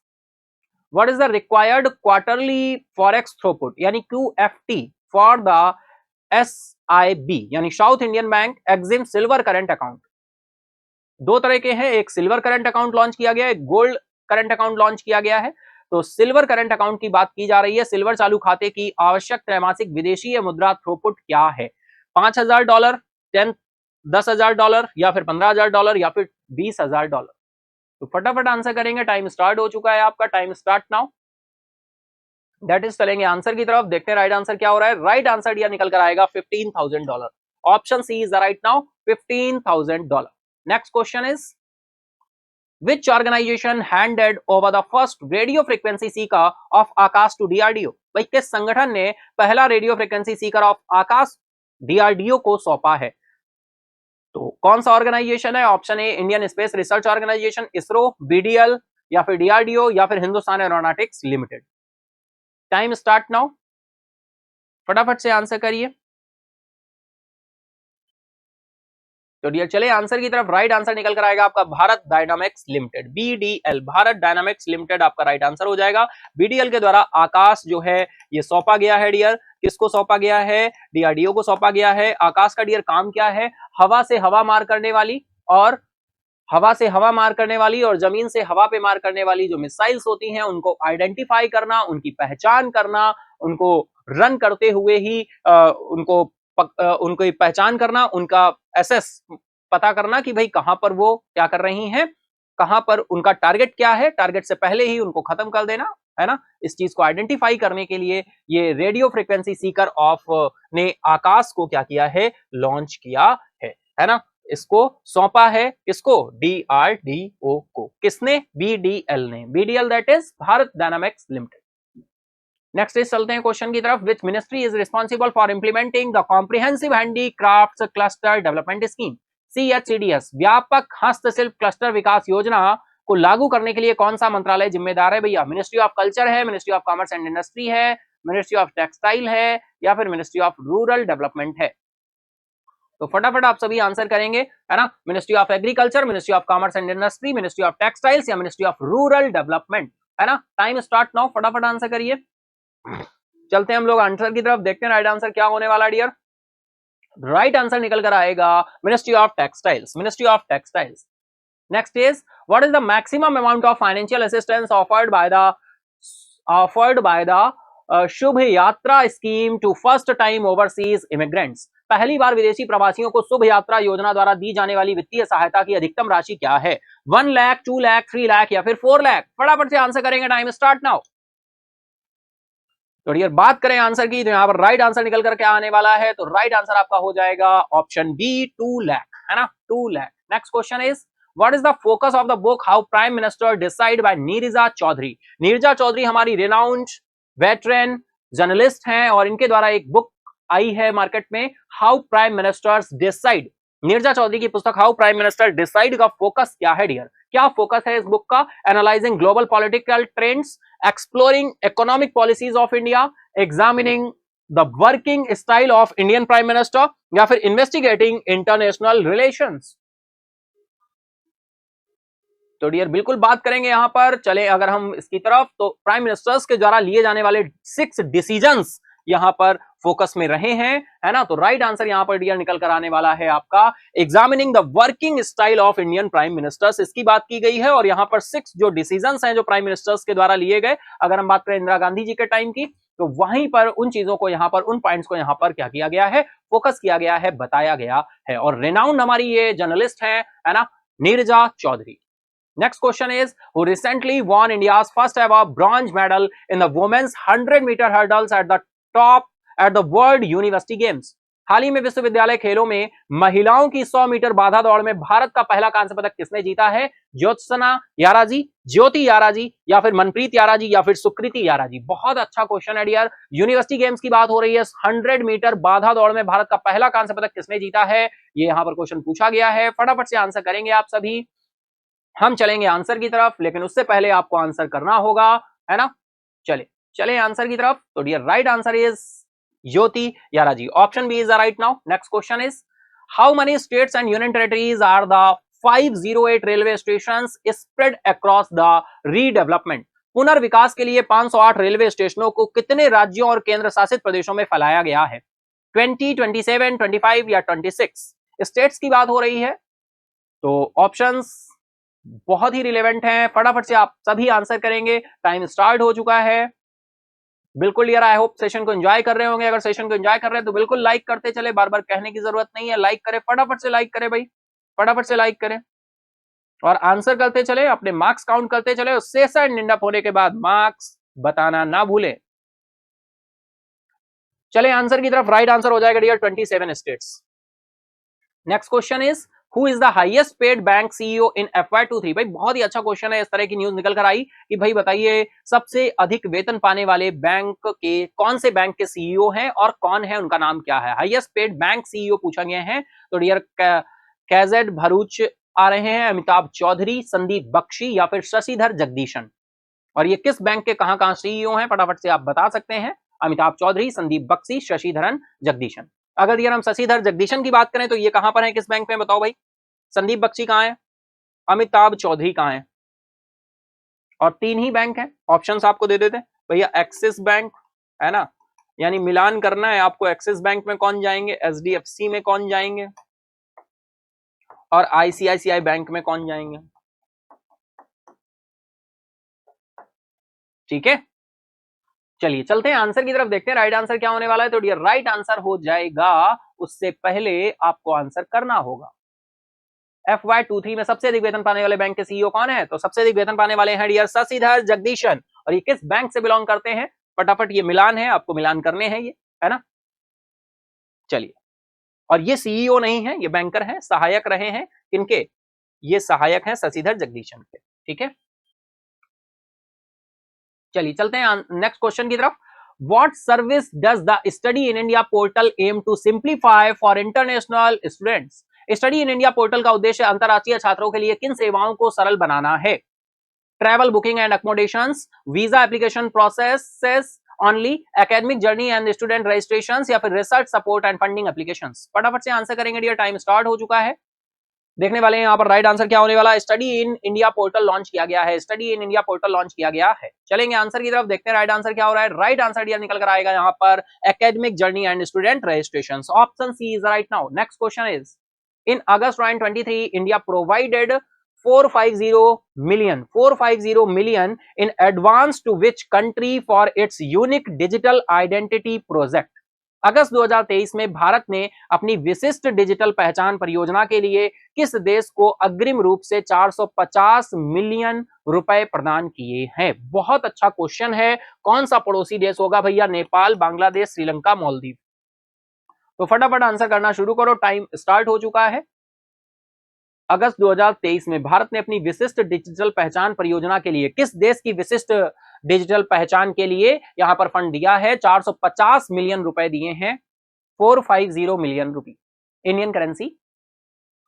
what is the required quarterly forex throughput, यानी QFT फॉर द SIB यानी South Indian Bank Exim silver current account. दो तरह के हैं, एक सिल्वर करंट अकाउंट लॉन्च किया गया है, एक गोल्ड करंट अकाउंट लॉन्च किया गया है। तो सिल्वर करंट अकाउंट की बात की जा रही है। सिल्वर चालू खाते की आवश्यक त्रैमासिक विदेशी मुद्रा थ्रूपुट क्या है, $5,000, $10,000 या फिर $15,000 या फिर $20,000। तो फटाफट आंसर करेंगे, टाइम स्टार्ट हो चुका है आपका, time start now. That is चलेंगे आंसर की तरफ, देखते हैं राइट आंसर क्या हो रहा है। राइट आंसर यह निकल कर आएगा $15,000। Option C is the right now, $15,000। Next question is which organization handed over the first radio frequency seeker of Akash to DRDO। भाई किस संगठन ने पहला radio frequency seeker of Akash DRDO को सौंपा है। तो कौन सा ऑर्गेनाइजेशन है। Option A Indian space research organization ISRO, BDL, या फिर DRDO, या फिर Hindustan aeronautics limited. Time start now, फटाफट से आंसर करिए। तो डियर चले आंसर की तरफ। राइट आंसर निकल कर आएगा आपका Bharat dynamics limited, BDL, Bharat dynamics limited आपका राइट आंसर हो जाएगा। BDL के द्वारा आकाश जो है ये सौंपा गया है डियर। किसको सौंपा गया है? DRDO को सौंपा गया है। आकाश का डियर काम क्या है? हवा से हवा मार करने वाली और हवा से हवा मार करने वाली और जमीन से हवा पे मार करने वाली जो मिसाइल्स होती हैं उनको आइडेंटिफाई करना, उनकी पहचान करना, उनको रन करते हुए ही उनकी पहचान करना, उनका एसेस पता करना कि भाई कहां पर वो क्या कर रही हैं, कहां पर उनका टारगेट क्या है, टारगेट से पहले ही उनको खत्म कर देना, है ना। इस चीज को आइडेंटिफाई करने के लिए ये रेडियो फ्रीक्वेंसी सीकर ऑफ ने आकाश को क्या किया है? लॉन्च किया है ना। इसको सौंपा है किसको? DRDO को। किसने? BDL ने। BDL that is Bharat dynamics limited. Next is चलते हैं क्वेश्चन की तरफ। Which ministry is responsible for implementing the comprehensive handicrafts cluster development scheme, CHCDS, व्यापक हस्तशिल्प क्लस्टर विकास योजना को लागू करने के लिए कौन सा मंत्रालय जिम्मेदार है भैया? मिनिस्ट्री ऑफ कल्चर है, ministry of commerce and industry है, मिनिस्ट्री ऑफ टेक्सटाइल है, या फिर मिनिस्ट्री ऑफ रूरल डेवलपमेंट है? तो फटाफट आप सभी आंसर करेंगे, है ना। Ministry of agriculture, ministry of commerce and industry, ministry of textiles या मिनिस्ट्री ऑफ रूरल डेवलपमेंट, है ना। टाइम स्टार्ट नाउ, फटाफट आंसर करिए। चलते हैं हम लोग आंसर की तरफ, देखते हैं राइट आंसर क्या होने वाला डियर। राइट आंसर निकल कर आएगा ministry of textiles, ministry of textiles. Next is what is the maximum amount of financial assistance offered by the Shubh Yatra scheme to first time overseas immigrants, पहली बार विदेशी प्रवासियों को शुभ यात्रा योजना द्वारा दी जाने वाली वित्तीय सहायता की अधिकतम राशि क्या है? 1 लाख, 2 लाख, 3 लाख या फिर 4 लाख? फटाफट से आंसर करेंगे, टाइम स्टार्ट नाउ। तो डियर बात करें आंसर की, तो यहां पर राइट आंसर निकल कर क्या आने वाला है? तो राइट आंसर आपका हो जाएगा ऑप्शन बी, 2 लाख, है ना, 2 lakh. Next question is what is the focus of the book how prime minister decide by Neerja Chowdhury. Neerja Chowdhury हमारी रिनाउंड वेटरन जर्नलिस्ट हैं और इनके द्वारा एक बुक आई है मार्केट में, how prime ministers decide. Neerja Chaudhary की पुस्तक हाउ प्राइम मिनिस्टर डिसाइड का फोकस क्या है डियर? क्या फोकस है इस बुक का? Analysing global political trends, exploring economic policies of India, examining the working style of Indian prime minister, या फिर इन्वेस्टिगेटिंग इंटरनेशनल रिलेशंस? तो डियर बिल्कुल बात करेंगे यहां पर। चले अगर हम इसकी तरफ, तो प्राइम मिनिस्टर्स के द्वारा लिए जाने वाले 6 डिसीजंस यहां पर फोकस में रहे हैं, है ना। तो राइट आंसर यहां पर डियर निकल कर आने वाला है आपका examining the working style of Indian prime ministers, इसकी बात की गई है। और यहां पर 6 जो डिसीजंस हैं जो प्राइम मिनिस्टर्स के द्वारा लिए गए, अगर हम बात करें इंदिरा गांधी जी के टाइम की, तो वहीं पर उन चीजों को यहां पर, उन पॉइंट्स को यहां पर क्या किया गया है? फोकस किया गया है, बताया गया है। और रेनाउंड हमारी ये जर्नलिस्ट है ना, Neerja Chaudhary. Next question is who recently won India's first ever bronze medal in the women's 100-meter hurdles at the World University Games। हाल ही में विश्वविद्यालय खेलों में महिलाओं की 100 मीटर बाधा दौड़ में भारत का पहला कांस्य पदक किसने जीता है? ज्योत्सना यारा जी, ज्योति यारा जी, या फिर मनप्रीत यारा जी, या फिर सुकृति यारा जी? बहुत अच्छा क्वेश्चन है डियर। यूनिवर्सिटी गेम्स की बात हो रही है। 100 मीटर बाधा दौड़ में भारत का पहला कांस्य पदक किसने जीता है? ये यहां पर क्वेश्चन पूछा गया है। फटाफट से आंसर करेंगे आप सभी। हम चलेंगे आंसर की तरफ, लेकिन उससे पहले आपको आंसर करना होगा, है ना। चले आंसर की तरफ। तो dear right answer is Jyoti Yara ji, option B is the right now. Next question is how many states and union territories are the 508 railway stations spread across the redevelopment. पुनर्विकास के लिए 508 रेलवे स्टेशनों को कितने राज्यों और केंद्र शासित प्रदेशों में फैलाया गया है? 20, 27, 25 या 26? स्टेट्स की बात हो रही है। तो ऑप्शंस बहुत ही रिलेवेंट हैं, फटाफट से आप सभी आंसर करेंगे। टाइम स्टार्ट हो चुका है। बिल्कुल यार, आई होप सेशन को एंजॉय कर रहे होंगे। अगर सेशन को एंजॉय कर रहे हैं तो बिल्कुल लाइक करते चले, बार बार कहने की जरूरत नहीं है, लाइक करें, फटाफट से लाइक करें भाई, फटाफट से लाइक करें और आंसर करते चले, अपने मार्क्स काउंट करते चले। और सेशन एंड अप होने के बाद मार्क्स बताना ना भूले। चले आंसर की तरफ। राइट आंसर हो जाएगा dear 27 states. Next question is Who is the highest paid bank CEO in FY23? भाई बहुत ही अच्छा क्वेश्चन है। इस तरह की न्यूज निकल कर आई कि भाई बताइए सबसे अधिक वेतन पाने वाले बैंक के कौन से बैंक के सीईओ हैं और कौन है, उनका नाम क्या है? हाईएस्ट पेड बैंक सीईओ पूछा गया है। तो डियर कैजेड भरूच आ रहे हैं, अमिताभ चौधरी, संदीप बख्शी या फिर शशिधर जगदीशन? और ये किस बैंक के कहां सीईओ हैं? फटाफट से आप बता सकते हैं। अमिताभ चौधरी, संदीप बख्शी, शशिधरन जगदीशन। अगर यार हम शशिधर जगदीशन की बात करें तो ये कहां पर है, किस बैंक में, बताओ भाई। संदीप बख्शी कहां है, अमिताभ चौधरी कहां है, और 3 ही बैंक है। ऑप्शंस आपको दे देते भैया, एक्सिस बैंक है ना, यानी मिलान करना है आपको, एक्सिस बैंक में कौन जाएंगे, एचडीएफसी में कौन जाएंगे, और आईसीआईसीआई बैंक में कौन जाएंगे। ठीक है, चलिए चलते हैं आंसर की तरफ, देखते हैं राइट आंसर क्या होने वाला है। तो डियर राइट आंसर हो जाएगा, उससे पहले आपको आंसर करना होगा। FY23 में सबसे अधिक वेतन पाने वाले बैंक के सीईओ कौन है, तो सबसे अधिक वेतन पाने वाले हैं डियर शशिधर जगदीशन, और ये किस बैंक से बिलोंग करते हैं, फटाफट ये मिलान है, आपको मिलान करने हैं ये, है ना। चलिए, और ये सीईओ नहीं है, ये बैंकर हैं, सहायक रहे हैं किनके, ये सहायक हैं शशिधर जगदीशन के। ठीक है, चलिए चलते हैं नेक्स्ट क्वेश्चन की तरफ। What service does the Study in India portal aim to simplify for international students? Study in India portal का उद्देश्य अंतर्राष्ट्रीय छात्रों के लिए किन सेवाओं को सरल बनाना है। Travel booking and accommodations, visa application processes only, academic journey and student registration, या फिर research support and funding applications. फटाफट से आंसर करेंगे डियर, टाइम स्टार्ट हो चुका है। देखने वाले हैं यहाँ पर राइट आंसर क्या होने वाला है। Study in India portal launch किया गया है, study in India portal launch किया गया है। चलेंगे आंसर की तरफ, देखते हैं राइट आंसर क्या हो रहा है। राइट आंसर डियर निकल कर आएगा यहाँ पर academic journey and student registration, option C is right now. Next question is, in August 2023 India provided 450 million in advance to which country for its unique digital identity project? अगस्त 2023 में भारत ने अपनी विशिष्ट डिजिटल पहचान परियोजना के लिए किस देश को अग्रिम रूप से 450 मिलियन रुपए प्रदान किए हैं। बहुत अच्छा क्वेश्चन है। कौन सा पड़ोसी देश होगा भैया, नेपाल, बांग्लादेश, श्रीलंका, मालदीव। तो फटाफट आंसर करना शुरू करो, टाइम स्टार्ट हो चुका है। अगस्त 2023 में भारत ने अपनी विशिष्ट डिजिटल पहचान परियोजना के लिए किस देश की विशिष्ट डिजिटल पहचान के लिए यहां पर फंड दिया है, 450 मिलियन रुपए दिए हैं, 450 मिलियन रुपए इंडियन करेंसी।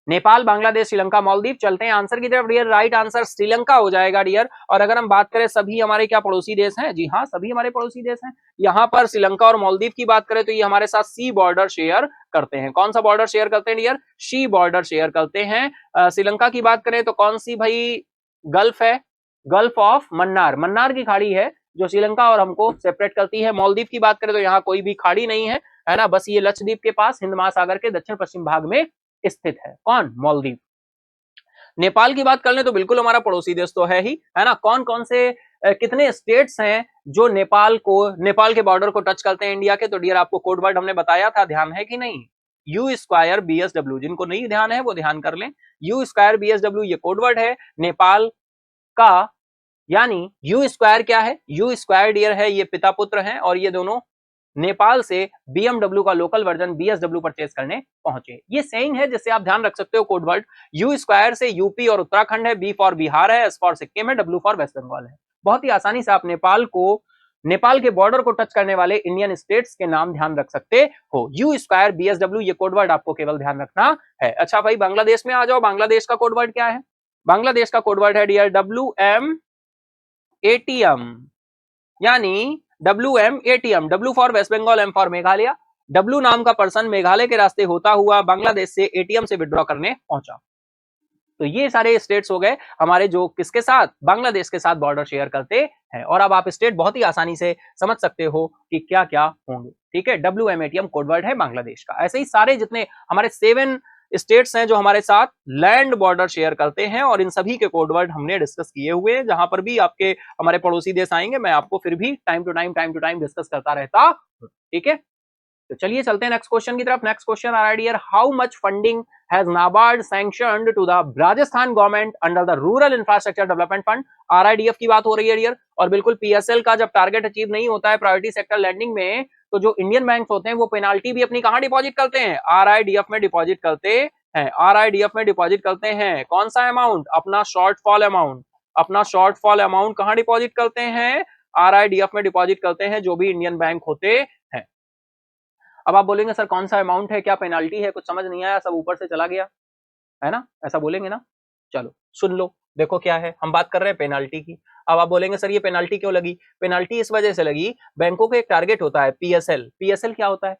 नेपाल, बांग्लादेश, श्रीलंका, मालदीव। चलते हैं आंसर की तरफ डियर, राइट आंसर श्रीलंका हो जाएगा डियर। और अगर हम बात करें सभी हमारे क्या पड़ोसी देश हैं, जी हाँ सभी हमारे पड़ोसी देश हैं। यहाँ पर श्रीलंका और मालदीव की बात करें तो ये हमारे साथ सी बॉर्डर शेयर करते हैं। कौन सा बॉर्डर शेयर करते हैं डियर, सी बॉर्डर शेयर करते हैं। श्रीलंका की बात करें तो कौन सी भाई, गल्फ है, गल्फ ऑफ मन्नार, मन्नार की खाड़ी है जो श्रीलंका और हमको सेपरेट करती है। मालदीव की बात करें तो यहाँ कोई भी खाड़ी नहीं है ना, बस ये लक्षद्वीप के पास हिंद महासागर के दक्षिण पश्चिम भाग में स्थित है। कौन, मालदीव। नेपाल की बात कर लें तो बिल्कुल हमारा पड़ोसी देश तो है ही, है ना। कौन कौन से कितने स्टेट्स हैं जो नेपाल के बॉर्डर को टच करते हैं इंडिया के, तो डियर आपको कोड वर्ड हमने बताया था, ध्यान है कि नहीं, यू स्क्वायर BSW। जिनको नहीं ध्यान है वो ध्यान कर लें, यू स्क्वायर BSW ये कोड वर्ड है नेपाल का। यानी यू स्क्वायर क्या है, यू स्क्वायर डियर है ये पिता पुत्र हैं, और ये दोनों नेपाल से BMW का लोकल वर्जन BSW परचेज करने पहुंचे। ये सेइंग है जिससे आप ध्यान रख सकते हो कोड वर्ड। यू स्क्वायर से यूपी और उत्तराखंड है, B फॉर बिहार है, S फॉर सिक्किम है, W फॉर वेस्ट बंगाल है। बहुत ही आसानी से आप नेपाल के बॉर्डर को टच करने वाले इंडियन स्टेट्स के नाम ध्यान रख सकते हो। यू स्क्वायर BSW ये कोड वर्ड आपको केवल ध्यान रखना है। अच्छा भाई बांग्लादेश में आ जाओ, बांग्लादेश का कोड वर्ड क्या है, बांग्लादेश का कोड वर्ड है डियर WMATM, यानी WMATM, W for West Bengal, M for Meghalaya. W नाम का पर्सन मेघालय के रास्ते होता हुआ बांग्लादेश से ATM से विड्रॉ करने पहुंचा। तो ये सारे स्टेट्स हो गए हमारे जो किसके साथ, बांग्लादेश के साथ बॉर्डर शेयर करते हैं। और अब आप स्टेट बहुत ही आसानी से समझ सकते हो कि क्या क्या होंगे। ठीक है, WMATM कोड वर्ड है बांग्लादेश का। ऐसे ही सारे जितने हमारे 7 स्टेट्स हैं जो हमारे साथ लैंड बॉर्डर शेयर करते हैं, और इन सभी के कोड वर्ड हमने डिस्कस किए हुए हैं। जहां पर भी आपके हमारे पड़ोसी देश आएंगे मैं आपको फिर भी टाइम टू टाइम डिस्कस करता रहता हूं। ठीक है, तो चलिए चलते हैं नेक्स्ट क्वेश्चन की तरफ। नेक्स्ट क्वेश्चन आ रहा है dear, how much funding has NABARD sanctioned to the Rajasthan government under the rural infrastructure development fund. RIDF की बात हो रही है डियर। और बिल्कुल PSL का जब टारगेट अचीव नहीं होता है प्रायोरिटी सेक्टर लैंडिंग में, तो जो इंडियन बैंक होते हैं वो पेनाल्टी भी अपनी कहां डिपॉजिट करते हैं, RIDF में डिपॉजिट करते हैं। RIDF में डिपॉजिट करते हैं कौन सा अमाउंट, अपना शॉर्टफॉल अमाउंट। अपना शॉर्टफॉल अमाउंट कहां डिपॉजिट करते हैं, RIDF में डिपॉजिट करते हैं जो भी इंडियन बैंक होते हैं। अब आप बोलेंगे सर कौन सा अमाउंट है, क्या पेनाल्टी है, कुछ समझ नहीं आया, सब ऊपर से चला गया, है ना, ऐसा बोलेंगे ना। चलो सुन लो, देखो क्या है, हम बात कर रहे हैं पेनाल्टी की। अब आप बोलेंगे सर ये पेनाल्टी क्यों लगी, पेनाल्टी इस वजह से लगी, बैंकों को एक टारगेट होता है PSL। PSL क्या होता है,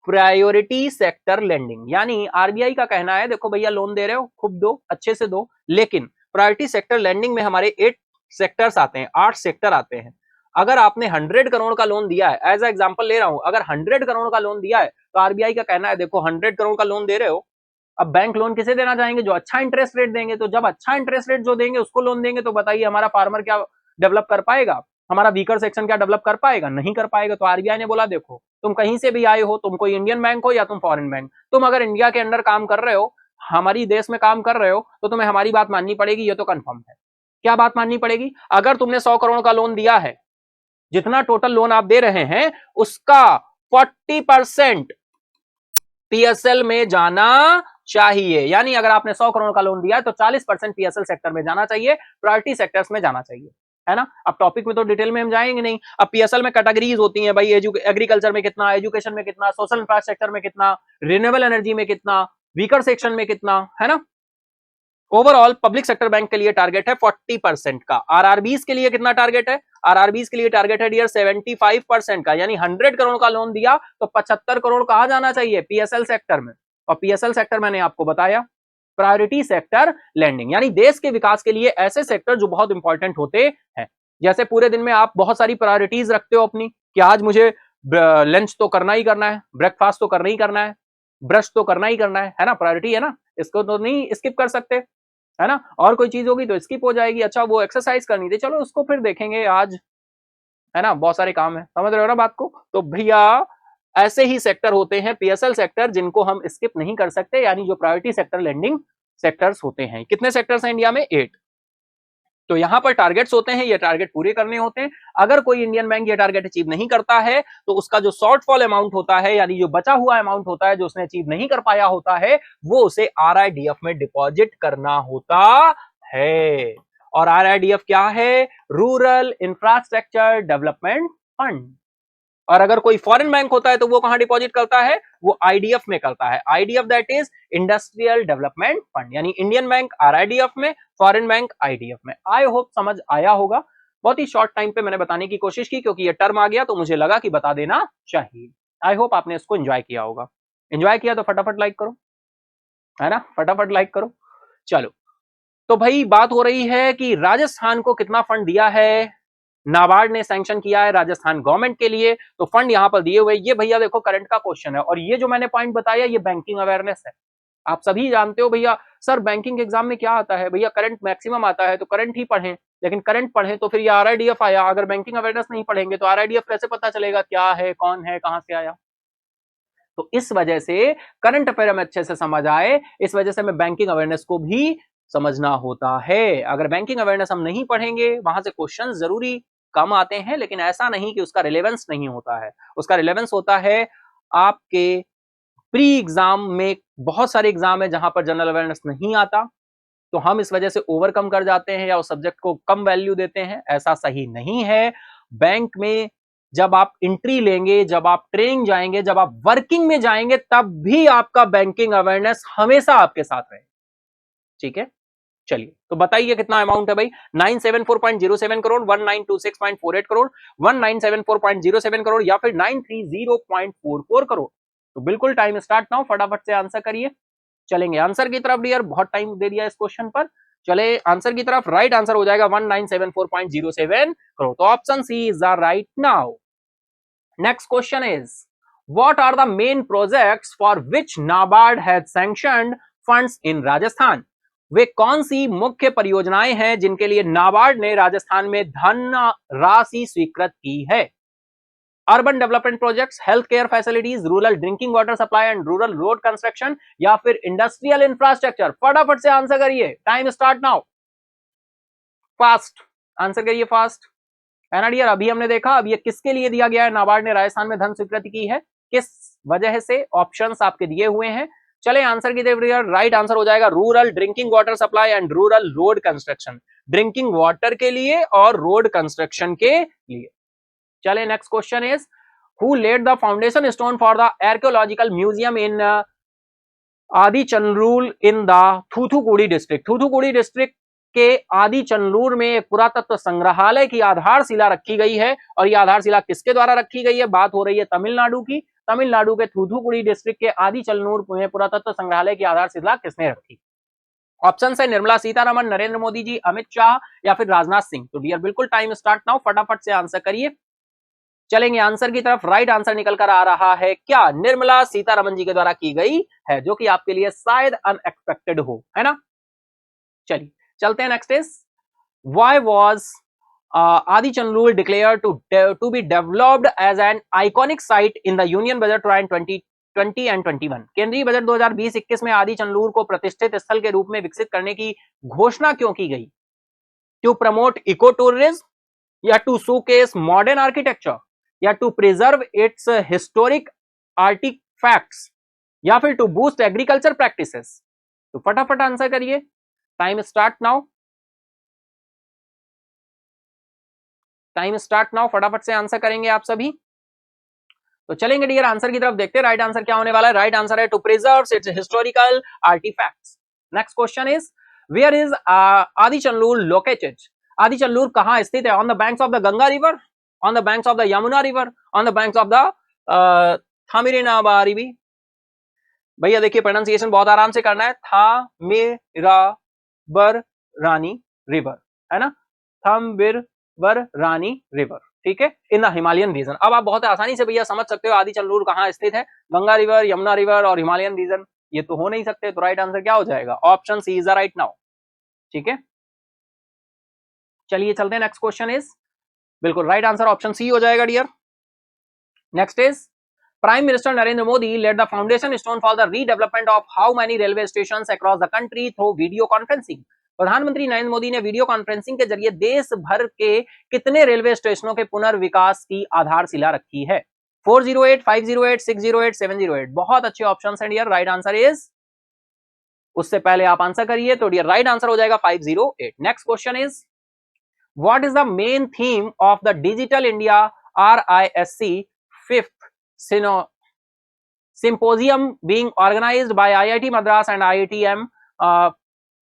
प्रायोरिटी सेक्टर लेंडिंग। यानी आरबीआई का कहना है देखो भैया लोन दे रहे हो खूब दो, अच्छे से दो, लेकिन प्रायोरिटी सेक्टर लेंडिंग में हमारे 8 सेक्टर्स आते हैं, 8 सेक्टर आते हैं। अगर आपने 100 करोड़ का लोन दिया है, एज एग्जांपल ले रहा हूं, अगर 100 करोड़ का लोन दिया है तो आरबीआई का कहना है देखो 100 करोड़ का लोन दे रहे हो, अब बैंक लोन किसे देना चाहेंगे? जो अच्छा इंटरेस्ट रेट देंगे। तो जब अच्छा इंटरेस्ट रेट जो देंगे उसको लोन देंगे, तो बताइए हमारा फार्मर क्या डेवलप कर पाएगा? हमारा वीकर सेक्शन क्या डेवलप कर पाएगा? नहीं कर पाएगा। तो आरबीआई ने बोला देखो तुम कहीं से भी आए हो, तुम कोई इंडियन बैंक हो या तुम फॉरेन बैंक, तुम अगर इंडिया के अंडर काम कर रहे हो, हमारी देश में काम कर रहे हो, तो तुम्हें हमारी बात माननी पड़ेगी, ये तो कंफर्म है। क्या बात माननी पड़ेगी? अगर तुमने 100 करोड़ का लोन दिया है, जितना टोटल लोन आप दे रहे हैं उसका 40% पीएसएल में जाना चाहिए। यानी अगर आपने 100 करोड़ का लोन दिया है तो 40% पीएसएल सेक्टर में जाना चाहिए, प्रायोरिटी सेक्टर्स में जाना चाहिए, है ना। अब टॉपिक में तो डिटेल में हम जाएंगे नहीं। अब पीएसएल में कैटेगरीज होती हैं भाई, एग्रीकल्चर में कितना, एजुकेशन में कितना, सोशल इंफ्रास्ट्रक्चर में कितना, रिन्यूएबल एनर्जी में कितना, वीकर सेक्शन में कितना, है ना। ओवरऑल पब्लिक सेक्टर बैंक के लिए टारगेट है 40% का। आरआरबीज के लिए कितना टारगेट है? आरआरबीज के लिए टारगेट है डियर 75% का। यानी 100 करोड़ का लोन दिया तो 75 करोड़ कहां जाना चाहिए? पीएसएल सेक्टर में। और पीएसएल सेक्टर मैंने आपको बताया प्रायोरिटी सेक्टर लेंडिंग, यानी देश के विकास के लिए ऐसे सेक्टर जो बहुत इंपॉर्टेंट होते हैं। जैसे पूरे दिन में आप बहुत सारी प्रायोरिटीज रखते हो अपनी, कि आज मुझे लंच तो करना ही करना है, ब्रेकफास्ट तो करना ही करना है, ब्रश तो करना ही करना है ना, प्रायोरिटी है ना, इसको तो नहीं स्किप कर सकते, है ना। और कोई चीज होगी तो स्किप हो जाएगी। अच्छा वो एक्सरसाइज करनी थी, चलो उसको फिर देखेंगे आज, है ना, बहुत सारे काम है, समझ रहे हो ना बात को। तो भैया ऐसे ही सेक्टर होते हैं पीएसएल सेक्टर जिनको हम स्किप नहीं कर सकते, यानी जो प्रायोरिटी सेक्टर लेंडिंग सेक्टर्स होते हैं। कितने सेक्टर्स हैं इंडिया में? 8। तो यहां पर टारगेट्स होते हैं, ये टारगेट पूरे करने होते हैं। अगर कोई इंडियन बैंक ये टारगेट अचीव नहीं करता है तो उसका जो शॉर्टफॉल अमाउंट होता है, यानी जो बचा हुआ अमाउंट होता है जो उसने अचीव नहीं कर पाया होता है, वो उसे आरआईडीएफ में डिपॉजिट करना होता है। और आरआईडीएफ क्या है? Rural infrastructure development fund. और अगर कोई फॉरेन बैंक होता है तो वो कहां डिपॉजिट करता है? वो आईडीएफ में करता है। IDF that is industrial development fund. यानी इंडियन बैंक आरआईडीएफ में, फॉरेन बैंक आईडीएफ में। आई होप समझ आया होगा। बहुत ही शॉर्ट टाइम पे मैंने बताने की कोशिश की, क्योंकि ये टर्म आ गया तो मुझे लगा कि बता देना चाहिए। आई होप आपने इसको एंजॉय किया होगा। एंजॉय किया तो फटाफट लाइक करो, है ना, फटाफट लाइक करो। चलो, तो भाई बात हो रही है कि राजस्थान को कितना फंड दिया है, नाबार्ड ने सैंक्शन किया है राजस्थान गवर्नमेंट के लिए। तो फंड यहां पर दिए हुए, ये भैया देखो करंट का क्वेश्चन है। और ये जो मैंने पॉइंट बताया ये बैंकिंग अवेयरनेस है। आप सभी जानते हो भैया, सर बैंकिंग एग्जाम में क्या आता है भैया? करंट मैक्सिमम आता है, तो करंट ही पढ़ें। लेकिन करंट पढ़ें तो फिर ये आरआईडीएफ आया, अगर बैंकिंग अवेयरनेस नहीं पढ़ेंगे तो आरआईडीएफ कैसे पता चलेगा क्या है, कौन है, कहां से आया? तो इस वजह से करंट अफेयर में अच्छे से समझ आए, इस वजह से हमें बैंकिंग अवेयरनेस को भी समझना होता है। अगर बैंकिंग अवेयरनेस हम नहीं पढ़ेंगे, वहां से क्वेश्चन जरूरी कम आते हैं, लेकिन ऐसा नहीं कि उसका रिलेवेंस नहीं होता है। उसका रिलेवेंस होता है। आपके प्री एग्जाम में बहुत सारे एग्जाम है जहां पर जनरल अवेयरनेस नहीं आता, तो हम इस वजह से ओवरकम कर जाते हैं या उस सब्जेक्ट को कम वैल्यू देते हैं। ऐसा सही नहीं है। बैंक में जब आप एंट्री लेंगे, जब आप ट्रेनिंग जाएंगे, जब आप वर्किंग में जाएंगे, तब भी आपका बैंकिंग अवेयरनेस हमेशा आपके साथ रहे। ठीक है, चलिए तो बताइए कितना अमाउंट है भाई? 974.07 करोड़, 1926.48 करोड़, 1974.07 करोड़, या फिर 930.44 करोड़। तो बिल्कुल टाइम स्टार्ट नाउ, फटाफट से आंसर करिए। चलेंगे आंसर की तरफ डियर, बहुत टाइम दे दिया इस क्वेश्चन पर। चले आंसर की तरफ। राइट आंसर हो जाएगा 1974.07 करोड़। तो option C is the right now. Next question is, what are the main projects for which NABARD has sanctioned funds in Rajasthan? वे कौन सी मुख्य परियोजनाएं हैं जिनके लिए नाबार्ड ने राजस्थान में धन राशि स्वीकृत की है? Urban development projects, health care facilities, rural drinking water supply and rural road construction, या फिर इंडस्ट्रियल इंफ्रास्ट्रक्चर? फटाफट से आंसर करिए, time start now. Fast answer करिए, फास्ट। है ना डियर? अभी हमने देखा, अब ये किसके लिए दिया गया है? नाबार्ड ने राजस्थान में धन स्वीकृति की है, किस वजह से? ऑप्शंस आपके दिए हुए हैं। चले आंसर की तरफ डियर। राइट आंसर हो जाएगा rural drinking water supply and rural road construction. Drinking water के लिए और रोड कंस्ट्रक्शन के लिए। चले next question is, who laid the foundation stone for the archaeological museum in Adichanallur in the Thoothukudi district? Thoothukudi district के आदि चंदलूर में एक पुरातत्व संग्रहालय की आधारशिला रखी गई है। और यह आधारशिला किसके द्वारा रखी गई है? बात हो रही है तमिलनाडु की। तमिलनाडु के थूथुकुडी डिस्ट्रिक्ट के आदि चंदलूर में पुरातत्व संग्रहालय की आधारशिला किसने रखी? ऑप्शन है निर्मला सीतारमण, नरेंद्र मोदी जी, अमित शाह या फिर राजनाथ सिंह। तो डियर बिल्कुल टाइम स्टार्ट नाउ, फटाफट से आंसर करिए। चलेंगे आंसर की तरफ। राइट आंसर निकल कर आ रहा है क्या? निर्मला सीतारमण जी के द्वारा की गई है, जो कि आपके लिए शायद अनएक्सपेक्टेड हो, है ना। चलिए चलते हैं। Next is why was Adichanallur declared to be developed as an iconic site in the union budget and 2020 and 21। केंद्रीय बजट 2020-21 में आदि चंदलूर को प्रतिष्ठित स्थल के रूप में विकसित करने की घोषणा क्यों की गई? टू प्रमोट इको टूरिज्म, या टू शोकेस मॉडर्न आर्किटेक्चर, या to preserve its historic artefacts, या फिर टू बूस्ट एग्रीकल्चर प्रैक्टिसेस। तो फटाफट आंसर करिए, time start now, time start now. फटाफट से आंसर करेंगे आप सभी। तो चलेंगे डियर आंसर की तरफ, देखते हैं राइट आंसर क्या होने वाला है। राइट आंसर है to preserve its historical artefacts. Next question is where is Adi Chandlur located? Adi Chandlur कहां स्थित है? On the banks of the Ganga river, on the banks of the Yamuna river, on the banks of the Thamirabarani. भैया देखिए प्रोनाउंसिएशन बहुत आराम से करना है, थामिराबरानी रिवर, है ना, थामिराबरानी रिवर, ठीक है, इन द हिमालयन रीजन। अब आप बहुत आसानी से भैया समझ सकते हो आदि चंदलूर कहां स्थित है। गंगा रिवर, यमुना रिवर और हिमालयन रीजन, ये तो हो नहीं सकते। तो राइट आंसर क्या हो जाएगा? Option C is the right now, ठीक है। चलिए चलते हैं। नेक्स्ट क्वेश्चन इज बिल्कुल राइट आंसर ऑप्शन सी हो जाएगा dear. Next is prime minister Narendra Modi laid the foundation stone for the redevelopment of how many railway station across the country through video conferencing. प्रधानमंत्री नरेंद्र मोदी ने वीडियो कॉन्फ्रेंसिंग के जरिए देश भर के कितने रेलवे स्टेशनों के पुनर्विकास की आधारशिला रखी है? 408, 508, 608, 708। बहुत अच्छे ऑप्शन है डियर। राइट आंसर इज, उससे पहले आप आंसर करिए, तो डियर राइट आंसर हो जाएगा 508। Next question is what is the main theme of the digital India RISC 5th symposium being organized by IIT Madras and IITM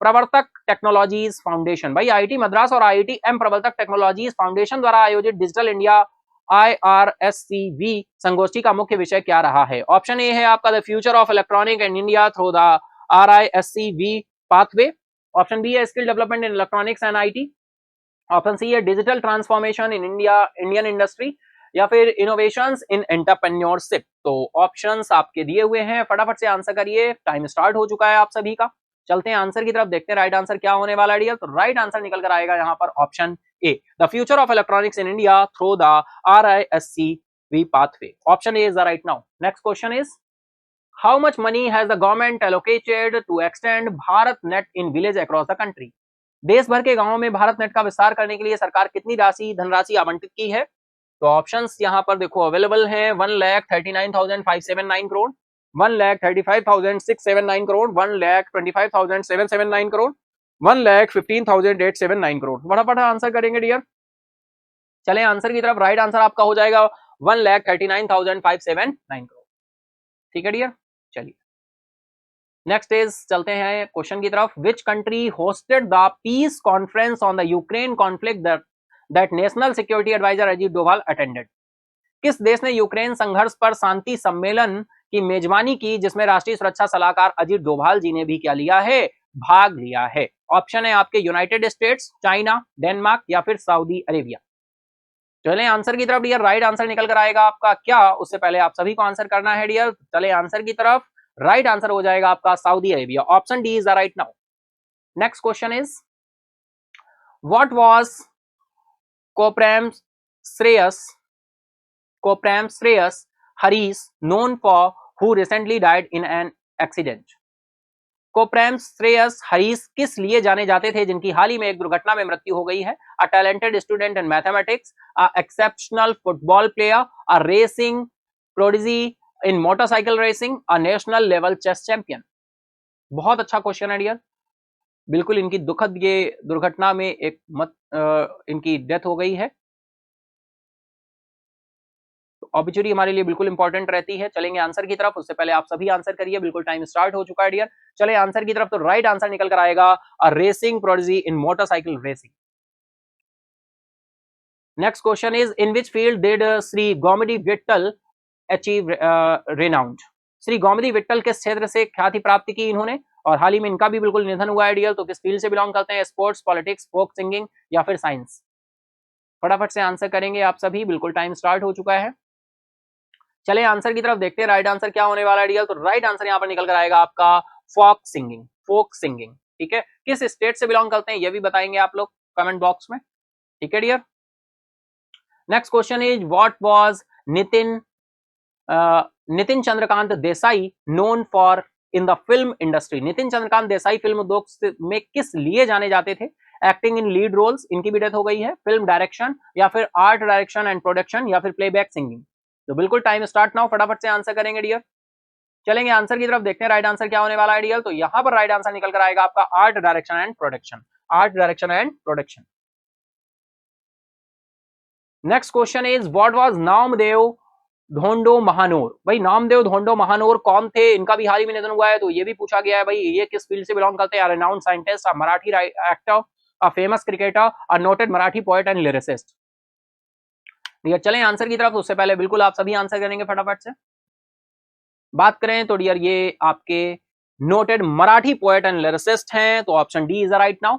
प्रवर्तक टेक्नोलॉजीज फाउंडेशन? भाई IIT मद्रास और IITM प्रवर्तक टेक्नोलॉजीज फाउंडेशन द्वारा आयोजित डिजिटल इंडिया IRSCV संगोष्ठी का मुख्य विषय क्या रहा है? ऑप्शन ए है आपका the future of electronic and India through the RISCV pathway. Option B है skill development in electronics and IT। Option C है digital transformation in Indian industry, या फिर इनोवेशंस इन एंटरप्रेन्योरशिप। तो ऑप्शंस आपके दिए हुए हैं, फटाफट से आंसर करिए, टाइम स्टार्ट हो चुका है आप सभी का। चलते हैं आंसर की तरफ, देखते हैं राइट आंसर क्या होने वाला है डियर। तो राइट आंसर निकल कर आएगा यहाँ पर option A, the future of electronics in India through the RISCV pathway. Option A is the right now. Next question is how much money has the government allocated to extend Bharat Net in village across the country? देश भर के गांवों में भारत नेट का विस्तार करने के लिए सरकार कितनी धनराशि आवंटित की है? तो ऑप्शंस यहाँ पर देखो अवेलेबल हैं, 1,39,579 करोड़, 1,35,679 करोड़, 1,25,779 करोड़, 1,15,879 करोड़। फटाफट आंसर करेंगे डियर। चलें आंसर की तरफ। राइट आंसर आपका हो जाएगा 1,39,579 करोड़, ठीक है डियर। चलिए नेक्स्ट इज चलते हैं क्वेश्चन की तरफ। Which country hosted the peace conference on the Ukraine conflict that national security adviser Ajit Doval attended? किस देश ने यूक्रेन संघर्ष पर शांति सम्मेलन की मेजबानी की, जिसमें राष्ट्रीय सुरक्षा सलाहकार अजीत डोभाल जी ने भी क्या लिया है? भाग लिया है। ऑप्शन है आपके यूनाइटेड स्टेट्स, चाइना, डेनमार्क या फिर सऊदी अरेबिया। चले आंसर की तरफ डियर। राइट आंसर निकल कर आएगा आपका क्या? उससे पहले आप सभी को आंसर करना है डियर। चले आंसर की तरफ। राइट आंसर हो जाएगा आपका Saudi Arabia. Option D is the right now. Next question is what was Coprem Harish known for, who recently died in an accident? Coprem Harish किस लिए जाने जाते थे जिनकी हाल ही में एक दुर्घटना में मृत्यु हो गई है? A talented student in mathematics, a exceptional football player, a racing prodigy in motorcycle racing, a national level chess champion। बहुत अच्छा क्वेश्चन है डियर। बिल्कुल इनकी दुखद ये दुर्घटना में इनकी डेथ हो गई है। ऑब्जेक्टिव हमारे लिए बिल्कुल इंपॉर्टेंट रहती है। चलेंगे आंसर की तरफ, उससे पहले आप सभी आंसर करिए, बिल्कुल टाइम स्टार्ट हो चुका है डियर। चले आंसर की तरफ, तो राइट आंसर निकल कर आएगा अ racing prodigy in motorcycle racing. Next question is in which field did Shri Gomti Vitthal achieve renowned. Shri Gomti Vitthal किस क्षेत्र से ख्याति प्राप्त की इन्होंने, और हाल ही में इनका भी बिल्कुल निधन हुआ है डियर। तो किस फील्ड से बिलोंग करते हैं, स्पोर्ट्स, पॉलिटिक्स, फोक सिंगिंग या फिर साइंस। फटाफट से आंसर करेंगे आप सभी, बिल्कुल टाइम स्टार्ट हो चुका है। चले आंसर की तरफ देखते हैं राइट आंसर क्या होने वाला है डियर। तो राइट आंसर यहां पर निकल कर आएगा आपका फोक सिंगिंग, फोक सिंगिंग। ठीक है, किस स्टेट से बिलोंग करते हैं ये भी बताएंगे आप लोग कमेंट बॉक्स में। ठीक है dear. Next question is what was Nitin Chandrakant Desai known for in the film industry. Nitin Chandrakant Desai film उद्योग में किस लिए जाने जाते थे, एक्टिंग इन लीड रोल्स, इनकी भी डेथ हो गई है, फिल्म डायरेक्शन या फिर आर्ट डायरेक्शन एंड प्रोडक्शन या फिर प्लेबैक सिंगिंग। तो बिल्कुल टाइम स्टार्ट नाउ, फटाफट से आंसर करेंगे डियर। चलेंगे आंसर की तरफ, देखते हैं राइट आंसर क्या होने वाला है डियर। तो यहां पर राइट आंसर निकल कर आएगा आपका art direction and production, art direction and production. Next question is what was Namdev Dhondo Mahanor. भाई नामदेव धोंडो महानोर कौन थे, इनका भी हाल ही में निधन हुआ है। तो ये भी पूछा गया है भाई ये किस फील्ड से बिलोंग करते हैं, renowned scientist, a Marathi actor, a famous cricketer, a noted Marathi poet and lyricist. Dear चलें आंसर की तरफ, उससे पहले बिल्कुल आप सभी आंसर करेंगे फटाफट से। बात करें तो डियर ये आपके noted Marathi poet and lyricist हैं, तो option D is the right now.